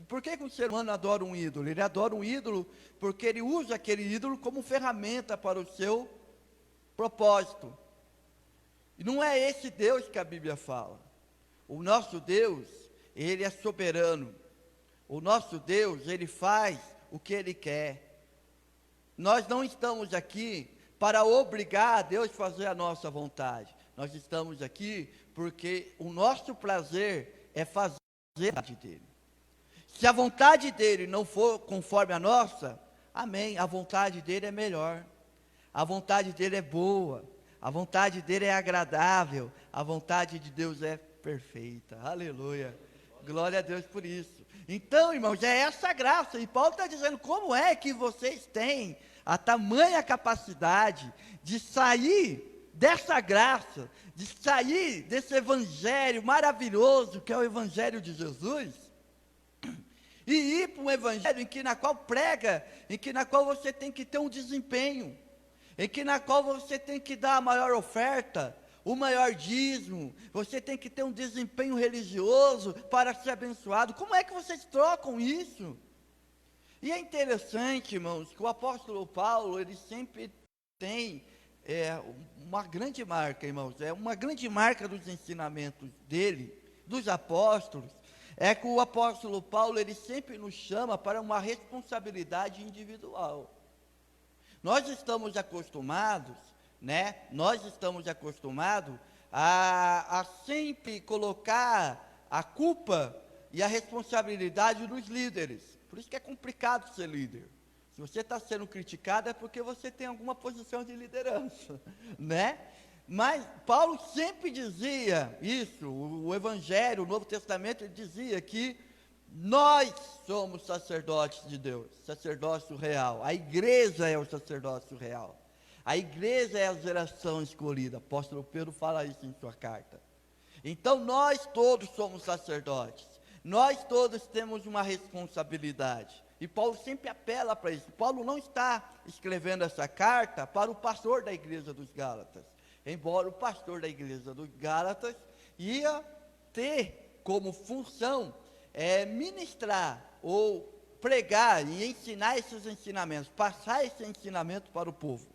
por que o ser humano adora um ídolo? Ele adora um ídolo porque ele usa aquele ídolo como ferramenta para o seu propósito. E não é esse Deus que a Bíblia fala. O nosso Deus, ele é soberano. O nosso Deus, ele faz o que ele quer. Nós não estamos aqui para obrigar a Deus a fazer a nossa vontade. Nós estamos aqui porque o nosso prazer é fazer a vontade dele. Se a vontade dele não for conforme a nossa, amém, a vontade dele é melhor. A vontade dele é boa. A vontade dele é agradável, a vontade de Deus é perfeita, aleluia, glória a Deus por isso. Então, irmãos, é essa graça, e Paulo está dizendo, como é que vocês têm a tamanha capacidade de sair dessa graça, de sair desse evangelho maravilhoso, que é o evangelho de Jesus, e ir para um evangelho na qual você tem que ter um desempenho, na qual você tem que dar a maior oferta, o maior dízimo, você tem que ter um desempenho religioso para ser abençoado. Como é que vocês trocam isso? E é interessante, irmãos, que o apóstolo Paulo, ele sempre tem uma grande marca, irmãos, uma grande marca dos ensinamentos dele, dos apóstolos, é que o apóstolo Paulo, ele sempre nos chama para uma responsabilidade individual. Nós estamos acostumados, né? Nós estamos acostumados a sempre colocar a culpa e a responsabilidade dos líderes. Por isso que é complicado ser líder. Se você está sendo criticado é porque você tem alguma posição de liderança, né? Mas Paulo sempre dizia isso, o Evangelho, o Novo Testamento, ele dizia que nós somos sacerdotes de Deus, sacerdócio real. A igreja é o sacerdócio real. A igreja é a geração escolhida. Apóstolo Pedro fala isso em sua carta. Então nós todos somos sacerdotes. Nós todos temos uma responsabilidade. E Paulo sempre apela para isso. Paulo não está escrevendo essa carta para o pastor da igreja dos Gálatas. Embora o pastor da igreja dos Gálatas ia ter como função ministrar ou pregar e ensinar esses ensinamentos, passar esse ensinamento para o povo.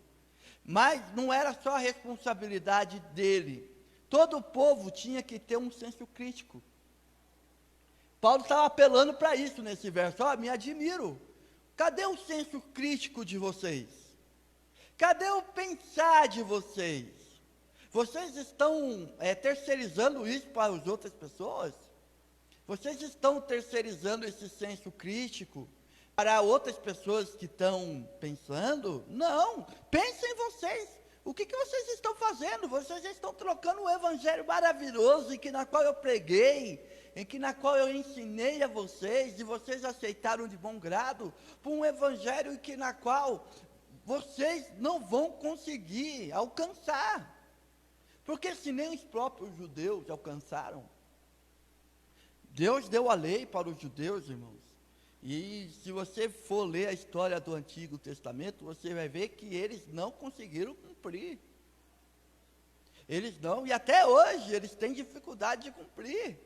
Mas não era só a responsabilidade dele. Todo o povo tinha que ter um senso crítico. Paulo estava apelando para isso nesse verso. Me admiro. Cadê o senso crítico de vocês? Cadê o pensar de vocês? Vocês estão terceirizando isso para as outras pessoas? Vocês estão terceirizando esse senso crítico para outras pessoas que estão pensando? Não, pensem em vocês. O que vocês estão fazendo? Vocês estão trocando um evangelho maravilhoso na qual eu preguei, na qual eu ensinei a vocês, e vocês aceitaram de bom grado, por um evangelho na qual vocês não vão conseguir alcançar. Porque se nem os próprios judeus alcançaram, Deus deu a lei para os judeus, irmãos. E se você for ler a história do Antigo Testamento, você vai ver que eles não conseguiram cumprir. Eles não, e até hoje eles têm dificuldade de cumprir.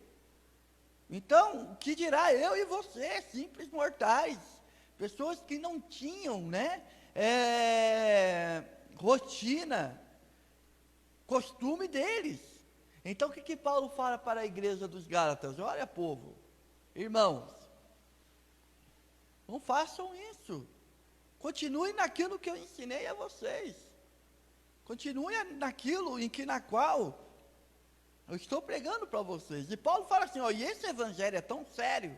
Então, o que dirá eu e você, simples mortais, pessoas que não tinham, rotina, costume deles. Então, o que Paulo fala para a igreja dos Gálatas? Olha, povo, irmãos, não façam isso. Continuem naquilo que eu ensinei a vocês. Continuem naquilo na qual eu estou pregando para vocês. E Paulo fala assim, e esse evangelho é tão sério,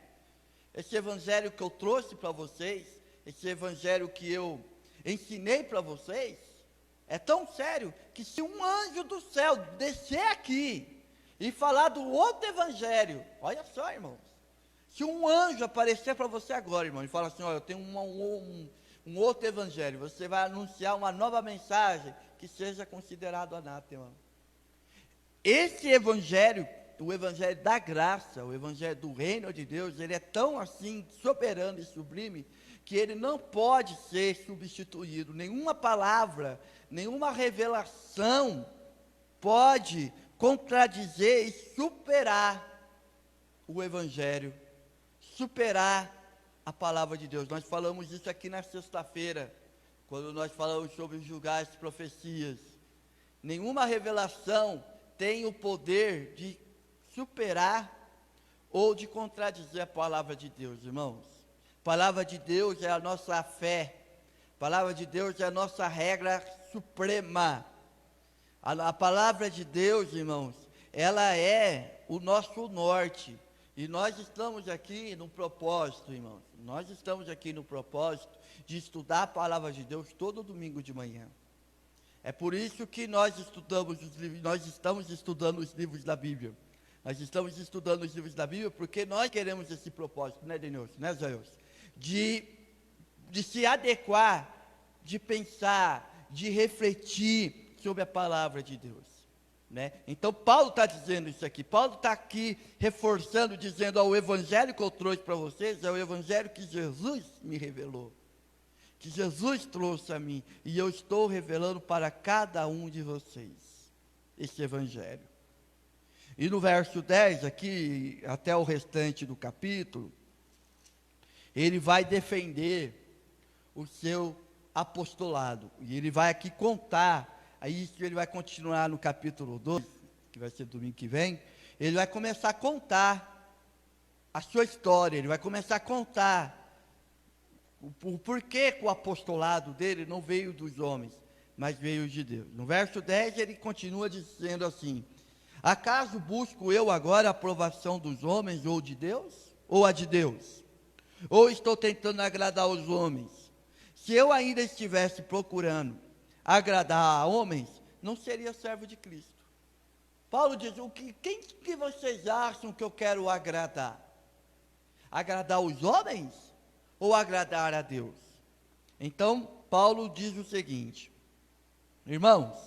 esse evangelho que eu trouxe para vocês, esse evangelho que eu ensinei para vocês, é tão sério, que se um anjo do céu descer aqui, e falar do outro evangelho, olha só, irmãos, se um anjo aparecer para você agora, irmão, e falar assim, eu tenho um outro evangelho, você vai anunciar uma nova mensagem, que seja considerado anátema. Esse evangelho, o evangelho da graça, o evangelho do reino de Deus, ele é tão assim, soberano e sublime, que ele não pode ser substituído. Nenhuma palavra, nenhuma revelação pode contradizer e superar o evangelho, superar a palavra de Deus. Nós falamos isso aqui na sexta-feira, quando nós falamos sobre julgar as profecias. Nenhuma revelação tem o poder de superar ou de contradizer a palavra de Deus, irmãos. A palavra de Deus é a nossa fé. A palavra de Deus é a nossa regra suprema. A palavra de Deus, irmãos, ela é o nosso norte. E nós estamos aqui no propósito, irmãos. Nós estamos aqui no propósito de estudar a palavra de Deus todo domingo de manhã. É por isso que nós estamos estudando os livros da Bíblia. Nós estamos estudando os livros da Bíblia porque nós queremos esse propósito, né, Denilson, né, Zéus? De se adequar, de pensar, de refletir sobre a palavra de Deus, né? Então Paulo está dizendo isso aqui. Paulo está aqui reforçando, dizendo, o evangelho que eu trouxe para vocês é o evangelho que Jesus me revelou, que Jesus trouxe a mim, e eu estou revelando para cada um de vocês esse evangelho. E no verso 10 aqui, até o restante do capítulo, ele vai defender o seu apostolado, e ele vai aqui contar aí isso ele vai continuar no capítulo 2, que vai ser domingo que vem, ele vai começar a contar a sua história, ele vai começar a contar o porquê que o apostolado dele não veio dos homens, mas veio de Deus. No verso 10 ele continua dizendo assim: acaso busco eu agora a aprovação dos homens ou de Deus? Ou a de Deus? Ou estou tentando agradar os homens? Se eu ainda estivesse procurando agradar a homens, não seria servo de Cristo. Paulo diz: quem que vocês acham que eu quero agradar? Agradar os homens ou agradar a Deus? Então, Paulo diz o seguinte: irmãos,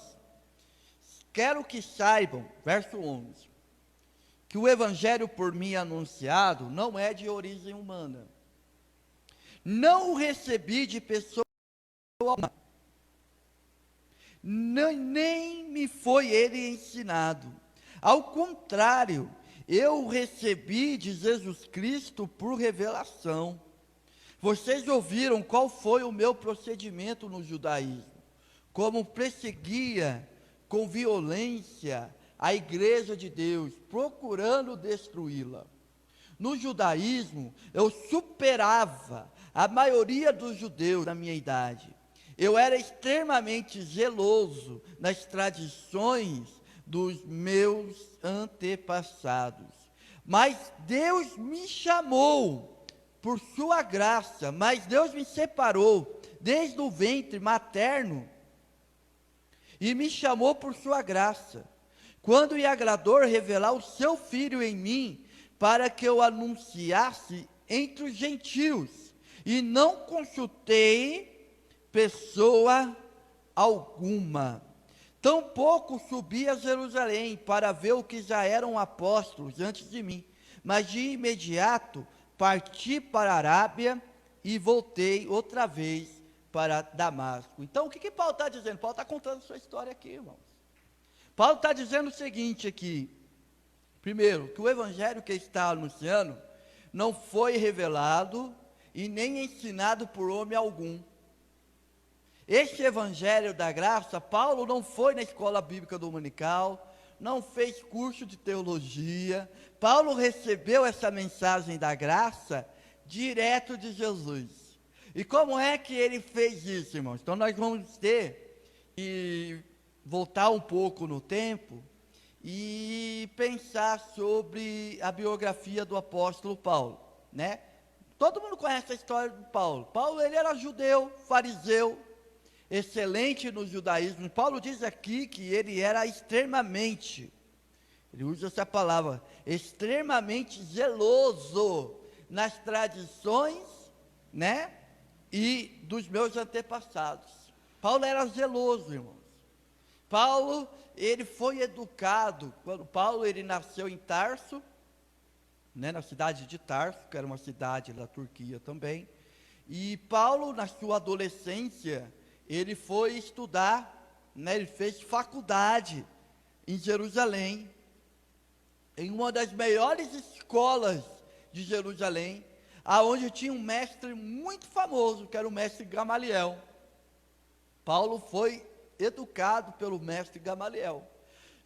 quero que saibam, verso 11, que o evangelho por mim anunciado não é de origem humana. Não o recebi de pessoa alguma, nem me foi ele ensinado. Ao contrário, eu o recebi de Jesus Cristo por revelação. Vocês ouviram qual foi o meu procedimento no judaísmo, como perseguia com violência a igreja de Deus, procurando destruí-la. No judaísmo, eu superava a maioria dos judeus da minha idade. Eu era extremamente zeloso nas tradições dos meus antepassados. Mas Deus me chamou por sua graça, mas Deus me separou desde o ventre materno e me chamou por sua graça, quando lhe agradou revelar o seu Filho em mim, para que eu anunciasse entre os gentios, e não consultei pessoa alguma. Tampouco subi a Jerusalém para ver o que já eram apóstolos antes de mim, mas de imediato parti para a Arábia e voltei outra vez para Damasco. Então, o que Paulo está dizendo? Paulo está contando a sua história aqui, irmãos. Paulo está dizendo o seguinte aqui: primeiro, que o evangelho que ele está anunciando não foi revelado e nem ensinado por homem algum. Este evangelho da graça, Paulo não foi na escola bíblica dominical, não fez curso de teologia. Paulo recebeu essa mensagem da graça direto de Jesus. E como é que ele fez isso, irmãos? Então nós vamos ter que voltar um pouco no tempo e pensar sobre a biografia do apóstolo Paulo, né? Todo mundo conhece a história de Paulo. Paulo, ele era judeu, fariseu, excelente no judaísmo. Paulo diz aqui que ele era extremamente, ele usa essa palavra, extremamente zeloso nas tradições, né, e dos meus antepassados. Paulo era zeloso, irmãos. Paulo, ele foi educado, quando Paulo, ele nasceu em Tarso, né, na cidade de Tarso, que era uma cidade da Turquia também, e Paulo, na sua adolescência, ele foi estudar, né, ele fez faculdade em Jerusalém, em uma das melhores escolas de Jerusalém, aonde tinha um mestre muito famoso, que era o mestre Gamaliel. Paulo foi educado pelo mestre Gamaliel.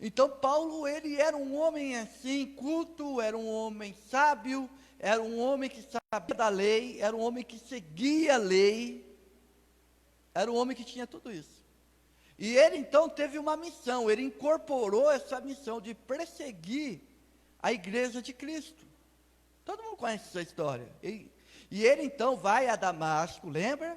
Então Paulo, ele era um homem assim, culto, era um homem sábio, era um homem que sabia da lei, era um homem que seguia a lei, era um homem que tinha tudo isso. E ele então teve uma missão, ele incorporou essa missão de perseguir a igreja de Cristo. Todo mundo conhece essa história. E ele então vai a Damasco, lembra?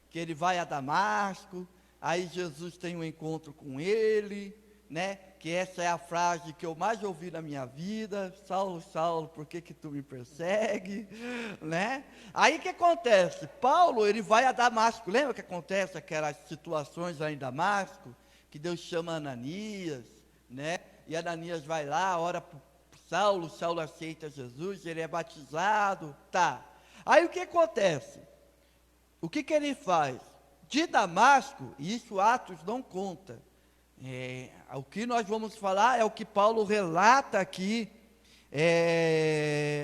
Que ele vai a Damasco, aí Jesus tem um encontro com ele, né? Que essa é a frase que eu mais ouvi na minha vida: Saulo, Saulo, por que tu me persegue? Né? Aí o que acontece? Paulo, ele vai a Damasco. Lembra que acontece aquelas situações lá em Damasco, que Deus chama Ananias, né? E Ananias vai lá, ora para Saulo, Saulo aceita Jesus, ele é batizado, tá. Aí o que acontece? O que ele faz? De Damasco, e isso Atos não conta, o que nós vamos falar é o que Paulo relata aqui,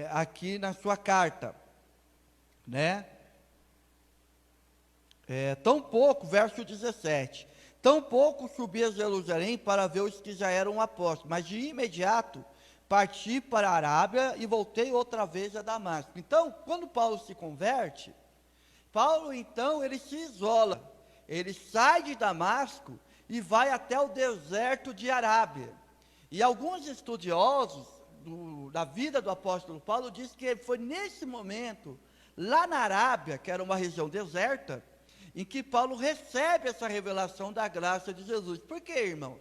aqui na sua carta, né? Tampouco, verso 17, Tampouco subi a Jerusalém para ver os que já eram apóstolos, mas de imediato parti para a Arábia e voltei outra vez a Damasco. Então, quando Paulo se converte, Paulo então ele se isola, ele sai de Damasco e vai até o deserto de Arábia. E alguns estudiosos da vida do apóstolo Paulo dizem que foi nesse momento, lá na Arábia, que era uma região deserta, em que Paulo recebe essa revelação da graça de Jesus. Por quê, irmãos?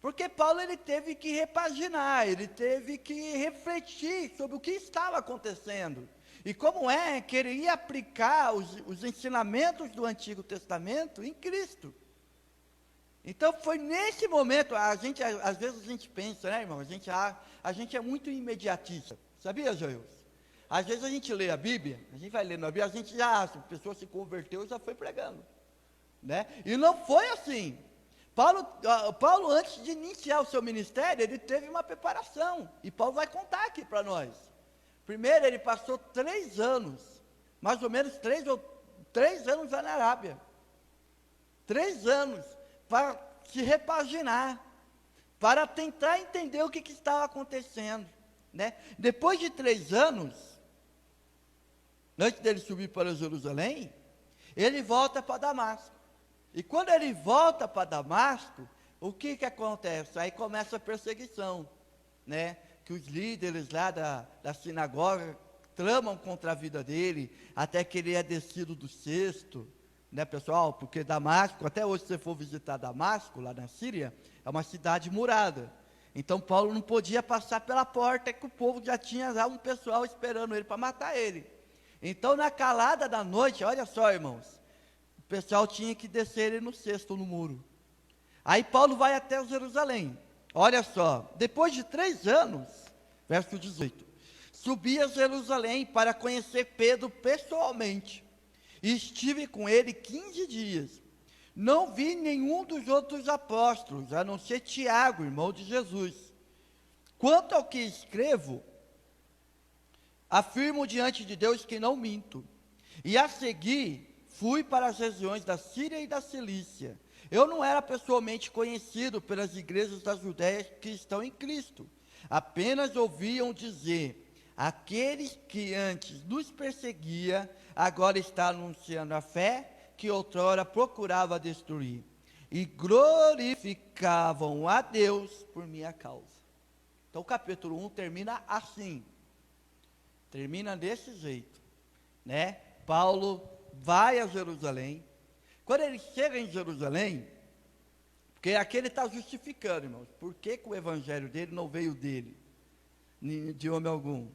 Porque Paulo ele teve que repaginar, ele teve que refletir sobre o que estava acontecendo. E como é que ele ia aplicar os ensinamentos do Antigo Testamento em Cristo. Então foi nesse momento, às vezes a gente pensa, né, irmão? A gente é muito imediatista. Sabia, Joel? Às vezes a gente lê a Bíblia, a gente vai lendo a Bíblia, a gente já, se a pessoa se converteu, já foi pregando. Né? E não foi assim. Paulo, antes de iniciar o seu ministério, ele teve uma preparação. E Paulo vai contar aqui para nós. Primeiro, ele passou 3 anos, mais ou menos 3 anos lá na Arábia. 3 anos para se repaginar, para tentar entender o que estava acontecendo. Né? Depois de 3 anos, antes dele subir para Jerusalém, ele volta para Damasco. E quando ele volta para Damasco, o que acontece? Aí começa a perseguição, né? Que os líderes lá da sinagoga tramam contra a vida dele, até que ele é descido do cesto, né, pessoal? Porque Damasco, até hoje se você for visitar Damasco, lá na Síria, é uma cidade murada. Então Paulo não podia passar pela porta, que o povo já tinha lá um pessoal esperando ele para matar ele. Então na calada da noite, olha só, irmãos, o pessoal tinha que descer ele no cesto, no muro. Aí Paulo vai até Jerusalém. Olha só, depois de 3 anos, verso 18, subi a Jerusalém para conhecer Pedro pessoalmente, e estive com ele 15 dias. Não vi nenhum dos outros apóstolos, a não ser Tiago, irmão de Jesus. Quanto ao que escrevo, afirmo diante de Deus que não minto. E a seguir, fui para as regiões da Síria e da Cilícia. Eu não era pessoalmente conhecido pelas igrejas da Judéia que estão em Cristo. Apenas ouviam dizer, aqueles que antes nos perseguia, agora está anunciando a fé que outrora procurava destruir. E glorificavam a Deus por minha causa. Então o capítulo 1 termina assim. Termina desse jeito, né? Paulo vai a Jerusalém. Quando ele chega em Jerusalém, porque aqui ele está justificando, irmãos, por que o evangelho dele não veio dele, de homem algum.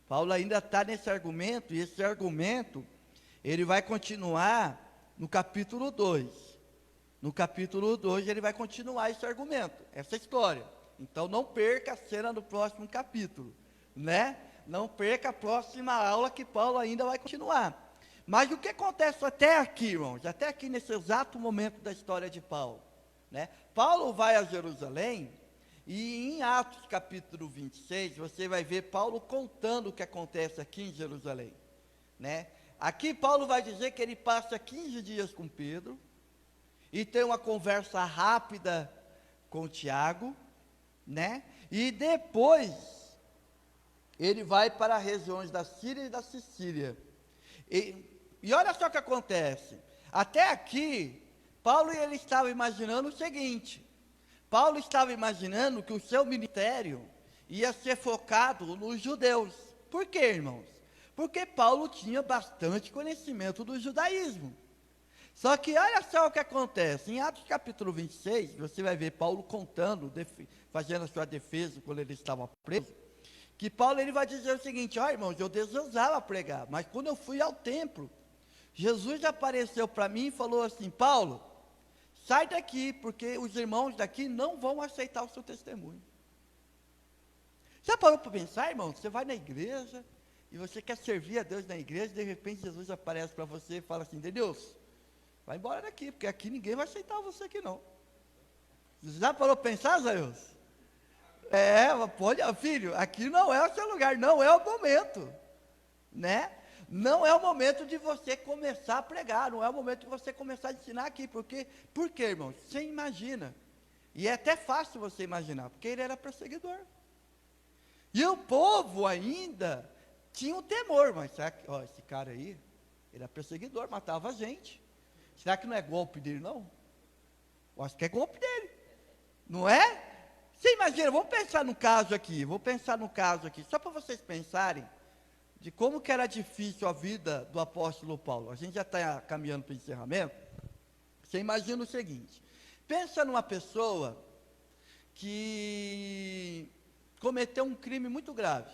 Paulo ainda está nesse argumento, e esse argumento, ele vai continuar no capítulo 2. No capítulo 2 ele vai continuar esse argumento, essa história. Então não perca a cena do próximo capítulo, né? Não perca a próxima aula que Paulo ainda vai continuar. Mas o que acontece até aqui, irmãos? Até aqui nesse exato momento da história de Paulo, né? Paulo vai a Jerusalém e em Atos capítulo 26, você vai ver Paulo contando o que acontece aqui em Jerusalém, né? Aqui Paulo vai dizer que ele passa 15 dias com Pedro e tem uma conversa rápida com Tiago, né? E depois ele vai para as regiões da Síria e da Sicília. E olha só o que acontece. Até aqui, Paulo ele estava imaginando o seguinte. Paulo estava imaginando que o seu ministério ia ser focado nos judeus. Por quê, irmãos? Porque Paulo tinha bastante conhecimento do judaísmo. Só que olha só o que acontece. Em Atos capítulo 26, você vai ver Paulo contando, fazendo a sua defesa quando ele estava preso. Que Paulo ele vai dizer o seguinte, ó irmãos, eu desejava pregar, mas quando eu fui ao templo, Jesus apareceu para mim e falou assim, Paulo, sai daqui, porque os irmãos daqui não vão aceitar o seu testemunho. Já parou para pensar, irmão? Você vai na igreja, e você quer servir a Deus na igreja, de repente Jesus aparece para você e fala assim, Deus, vai embora daqui, porque aqui ninguém vai aceitar você aqui não. Você já parou para pensar, Zaius? Pode, filho, aqui não é o seu lugar, não é o momento, né? Não é o momento de você começar a pregar, não é o momento de você começar a ensinar aqui, por quê, irmãos? Você imagina, e é até fácil você imaginar, porque ele era perseguidor, e o povo ainda tinha um temor, mas será que, esse cara aí, ele é perseguidor, matava gente, será que não é golpe dele não? Eu acho que é golpe dele, não é? Você imagina, vamos pensar no caso aqui, só para vocês pensarem, de como que era difícil a vida do apóstolo Paulo. A gente já está caminhando para o encerramento. Você imagina o seguinte, pensa numa pessoa que cometeu um crime muito grave.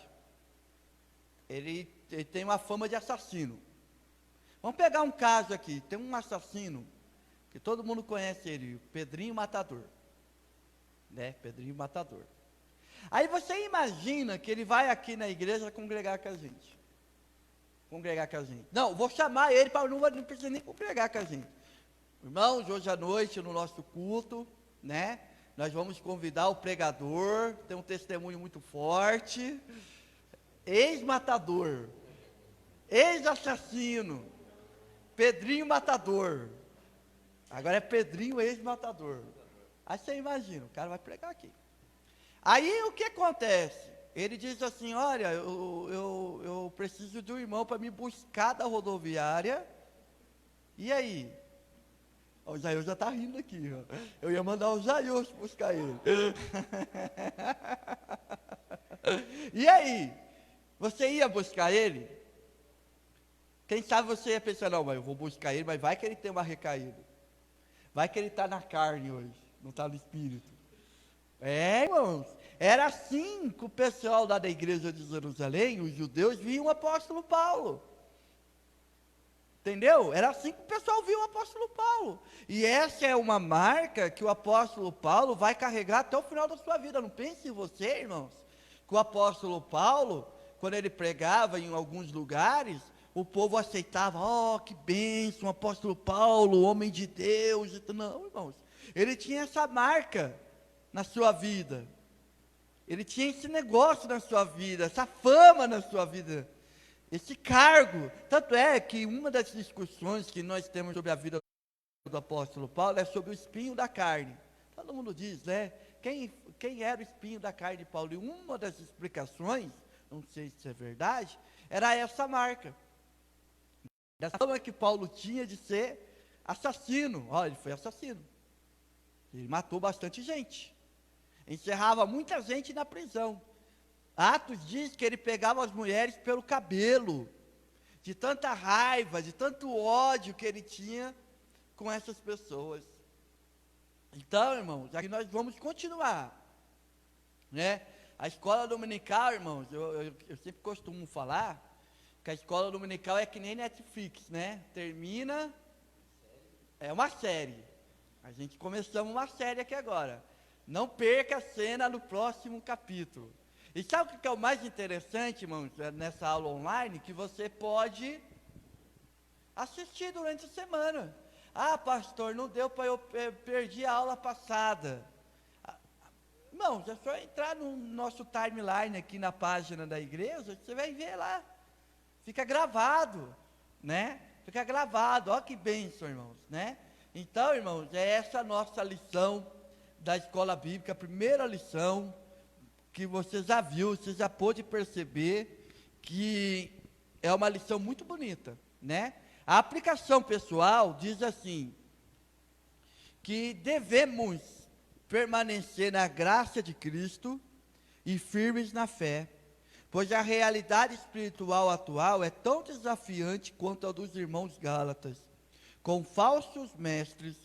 Ele tem uma fama de assassino. Vamos pegar um caso aqui, tem um assassino, que todo mundo conhece ele, o Pedrinho Matador. Né, Pedrinho Matador. Aí você imagina que ele vai aqui na igreja congregar com a gente. Não, vou chamar ele para não precisa nem congregar com a gente. Irmãos, hoje à noite no nosso culto, né? Nós vamos convidar o pregador, tem um testemunho muito forte, ex-matador, ex-assassino, Pedrinho Matador. Agora é Pedrinho ex-matador. Aí você imagina, o cara vai pregar aqui. Aí o que acontece? Ele diz assim, olha, eu preciso de um irmão para me buscar da rodoviária. E aí? O Jair já está rindo aqui. Ó. Eu ia mandar o Jair buscar ele. E aí? Você ia buscar ele? Quem sabe você ia pensar, não, mas eu vou buscar ele, mas vai que ele tem uma recaída. Vai que ele está na carne hoje, não está no espírito. Irmãos, era assim que o pessoal lá da igreja de Jerusalém, os judeus, viam o apóstolo Paulo. Entendeu? Era assim que o pessoal viu o apóstolo Paulo. E essa é uma marca que o apóstolo Paulo vai carregar até o final da sua vida. Não pense em você, irmãos, que o apóstolo Paulo, quando ele pregava em alguns lugares, o povo aceitava, que bênção, o apóstolo Paulo, homem de Deus. Não, irmãos, ele tinha essa marca na sua vida, ele tinha esse negócio na sua vida, essa fama na sua vida, esse cargo. Tanto é que uma das discussões que nós temos sobre a vida do apóstolo Paulo é sobre o espinho da carne. Todo mundo diz, né? Quem era o espinho da carne de Paulo? E uma das explicações, não sei se é verdade, era essa marca, dessa fama que Paulo tinha de ser assassino. Olha, ele foi assassino, ele matou bastante gente, encerrava muita gente na prisão. Atos diz que ele pegava as mulheres pelo cabelo, de tanta raiva, de tanto ódio que ele tinha com essas pessoas. Então, irmãos, aqui nós vamos continuar, né? A escola dominical, irmãos, eu sempre costumo falar que a escola dominical é que nem Netflix, né? Termina, é uma série. A gente começamos uma série aqui agora. Não perca a cena no próximo capítulo. E sabe o que é o mais interessante, irmãos, nessa aula online? Que você pode assistir durante a semana. Pastor, não deu para eu perdi a aula passada. Irmãos, é só entrar no nosso timeline aqui na página da igreja, você vai ver lá. Fica gravado, né? Fica gravado, olha que bênção, irmãos, né? Então, irmãos, é essa a nossa lição da escola bíblica, a primeira lição que você já viu, você já pôde perceber que é uma lição muito bonita, né? A aplicação pessoal diz assim, que devemos permanecer na graça de Cristo e firmes na fé, pois a realidade espiritual atual é tão desafiante quanto a dos irmãos Gálatas, com falsos mestres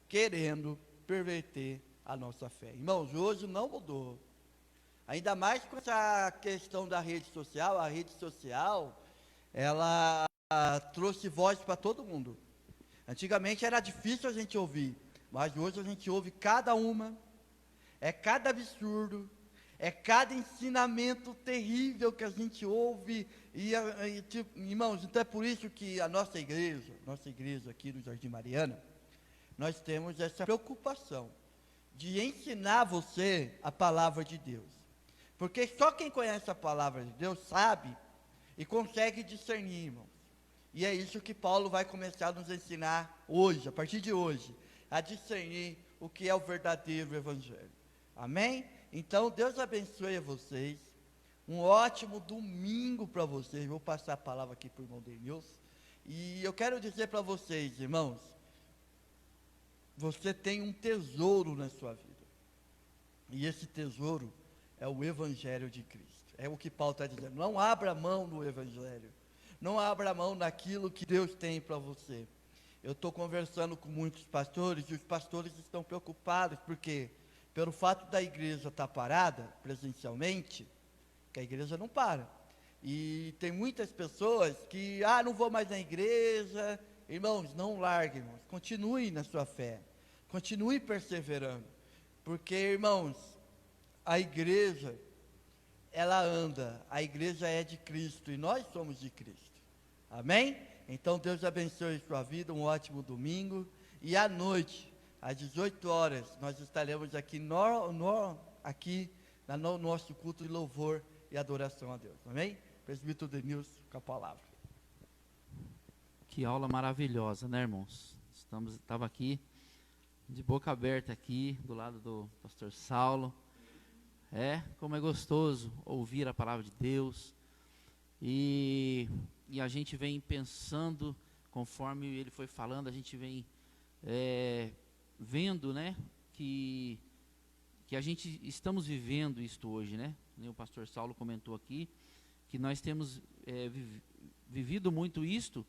querendo perverter a nossa fé. Irmãos, hoje não mudou. Ainda mais com essa questão da rede social, a rede social, ela trouxe voz para todo mundo. Antigamente era difícil a gente ouvir, mas hoje a gente ouve cada uma, é cada absurdo, é cada ensinamento terrível que a gente ouve, irmãos, então é por isso que a nossa igreja aqui do Jardim Mariana, nós temos essa preocupação de ensinar você a palavra de Deus, porque só quem conhece a palavra de Deus sabe e consegue discernir, irmãos. E é isso que Paulo vai começar a nos ensinar hoje, a partir de hoje, a discernir o que é o verdadeiro evangelho. Amém? Então, Deus abençoe a vocês. Um ótimo domingo para vocês. Vou passar a palavra aqui para o irmão Denilson. E eu quero dizer para vocês, irmãos, você tem um tesouro na sua vida. E esse tesouro é o Evangelho de Cristo. É o que Paulo está dizendo. Não abra mão do Evangelho. Não abra mão daquilo que Deus tem para você. Eu estou conversando com muitos pastores e os pastores estão preocupados porque, pelo fato da igreja estar parada presencialmente, que a igreja não para. E tem muitas pessoas que, não vou mais na igreja. Irmãos, não larguem, irmãos. Continue na sua fé. Continue perseverando. Porque, irmãos, a igreja, ela anda. A igreja é de Cristo e nós somos de Cristo. Amém? Então, Deus abençoe a sua vida. Um ótimo domingo. E à noite, às 18 horas, nós estaremos aqui no nosso culto de louvor e adoração a Deus. Amém? Presbítero Denilson, com a palavra. Que aula maravilhosa, né, irmãos? Estava aqui, de boca aberta aqui, do lado do pastor Saulo. Como é gostoso ouvir a palavra de Deus. E a gente vem pensando, conforme ele foi falando, a gente vem vendo, né, que a gente estamos vivendo isto hoje, né? O pastor Saulo comentou aqui, que nós temos vivido muito isto,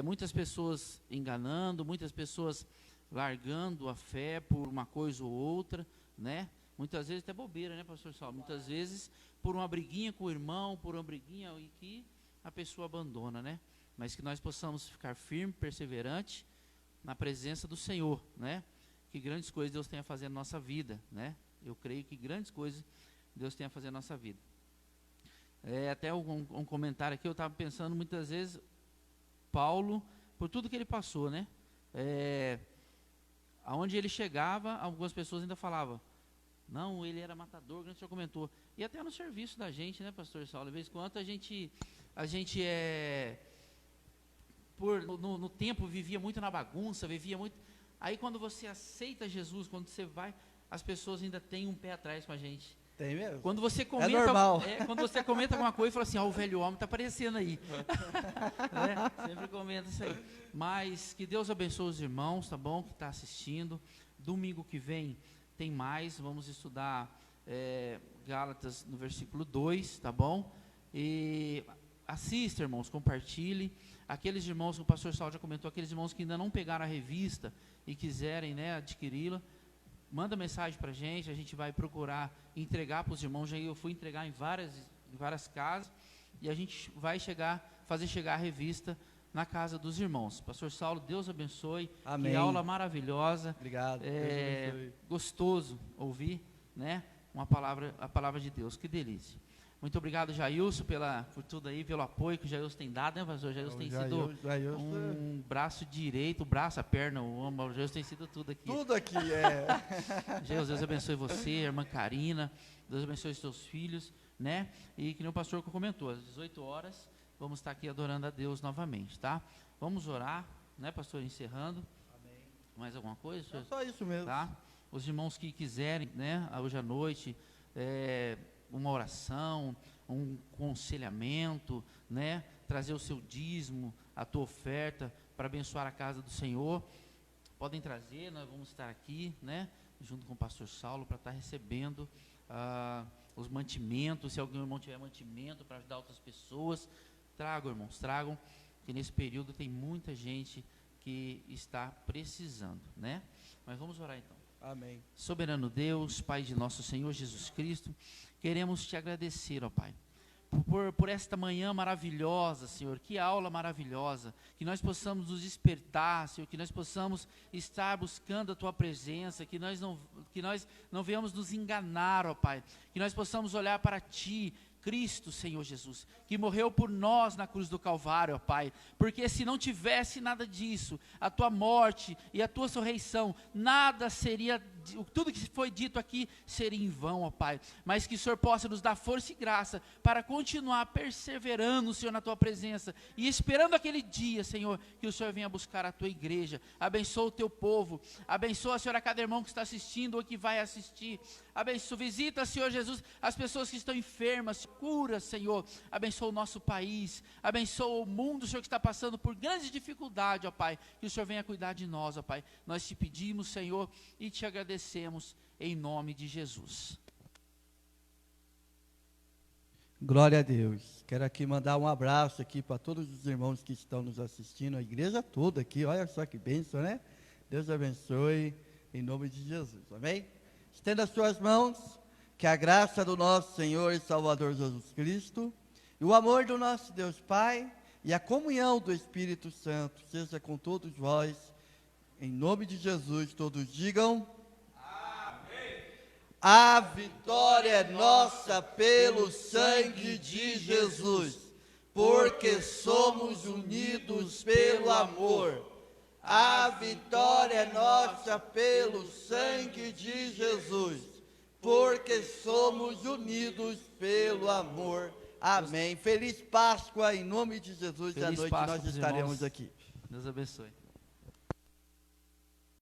muitas pessoas enganando, muitas pessoas largando a fé por uma coisa ou outra, né? Muitas vezes até bobeira, né, pastor Saulo? Muitas vezes por uma briguinha com o irmão, por uma briguinha e que a pessoa abandona, né? Mas que nós possamos ficar firme, perseverante na presença do Senhor, né? Que grandes coisas Deus tem a fazer na nossa vida, né? Eu creio que grandes coisas Deus tem a fazer na nossa vida. Até um comentário aqui, eu estava pensando muitas vezes, Paulo, por tudo que ele passou, né? Aonde ele chegava, algumas pessoas ainda falavam, não, ele era matador, como o senhor comentou. E até no serviço da gente, né, pastor Saulo? De vez em quando a gente no tempo vivia muito na bagunça, vivia muito. Aí quando você aceita Jesus, quando você vai, as pessoas ainda têm um pé atrás com a gente. Tem mesmo? Quando você comenta, normal. Quando você comenta alguma coisa e fala assim, o velho homem está aparecendo aí. Sempre comenta isso aí. Mas que Deus abençoe os irmãos, tá bom? Que está assistindo. Domingo que vem tem mais, vamos estudar Gálatas no versículo 2, tá bom? E assista, irmãos, compartilhe. Aqueles irmãos, que o pastor Saulo já comentou, aqueles irmãos que ainda não pegaram a revista e quiserem, né, adquiri-la, manda mensagem para a gente vai procurar entregar para os irmãos. Já eu fui entregar em várias casas, e a gente vai fazer chegar a revista na casa dos irmãos. Pastor Saulo, Deus abençoe. Amém. Que aula maravilhosa. Obrigado. Gostoso ouvir, né, a palavra de Deus. Que delícia. Muito obrigado, Jailson, por tudo aí, pelo apoio que o Jailson tem dado, né, pastor? O Jailson tem sido um braço direito, a perna, o ombro, o Jailson tem sido tudo aqui. Tudo aqui, Deus abençoe você, irmã Karina, Deus abençoe os seus filhos, né? E que nem o pastor comentou, às 18 horas, vamos estar aqui adorando a Deus novamente, tá? Vamos orar, né, pastor, encerrando. Amém. Mais alguma coisa, senhor? É só isso mesmo. Tá? Os irmãos que quiserem, né, hoje à noite, uma oração, um aconselhamento, né, trazer o seu dízimo, a tua oferta para abençoar a casa do Senhor, podem trazer. Nós vamos estar aqui, né, junto com o pastor Saulo, para estar recebendo os mantimentos. Se algum irmão tiver mantimento para ajudar outras pessoas, tragam, irmãos, tragam, que nesse período tem muita gente que está precisando, né? Mas vamos orar então. Amém. Soberano Deus, Pai de nosso Senhor Jesus Cristo, queremos te agradecer, ó Pai, por esta manhã maravilhosa, Senhor, que aula maravilhosa, que nós possamos nos despertar, Senhor, que nós possamos estar buscando a Tua presença, que nós não venhamos nos enganar, ó Pai, que nós possamos olhar para Ti, Cristo, Senhor Jesus, que morreu por nós na cruz do Calvário, ó Pai, porque se não tivesse nada disso, a Tua morte e a Tua ressurreição, nada seria tudo que foi dito aqui seria em vão, ó Pai, mas que o Senhor possa nos dar força e graça para continuar perseverando, Senhor, na tua presença e esperando aquele dia, Senhor, que o Senhor venha buscar a tua igreja. Abençoa o teu povo, abençoa, Senhor, a cada irmão que está assistindo ou que vai assistir. Abençoa, visita, Senhor Jesus, as pessoas que estão enfermas, cura, Senhor. Abençoa o nosso país, abençoa o mundo, Senhor, que está passando por grandes dificuldades, ó Pai. Que o Senhor venha cuidar de nós, ó Pai. Nós te pedimos, Senhor, e te agradecemos em nome de Jesus. Glória a Deus. Quero aqui mandar um abraço aqui para todos os irmãos que estão nos assistindo, a igreja toda aqui. Olha só que bênção, né? Deus abençoe em nome de Jesus. Amém? Estenda as suas mãos, que a graça do nosso Senhor e Salvador Jesus Cristo, e o amor do nosso Deus Pai, e a comunhão do Espírito Santo, seja com todos vós, em nome de Jesus, todos digam, amém. A vitória é nossa pelo sangue de Jesus, porque somos unidos pelo amor. A vitória é nossa pelo sangue de Jesus, porque somos unidos pelo amor. Amém. Feliz Páscoa em nome de Jesus. À noite nós estaremos aqui. Deus abençoe.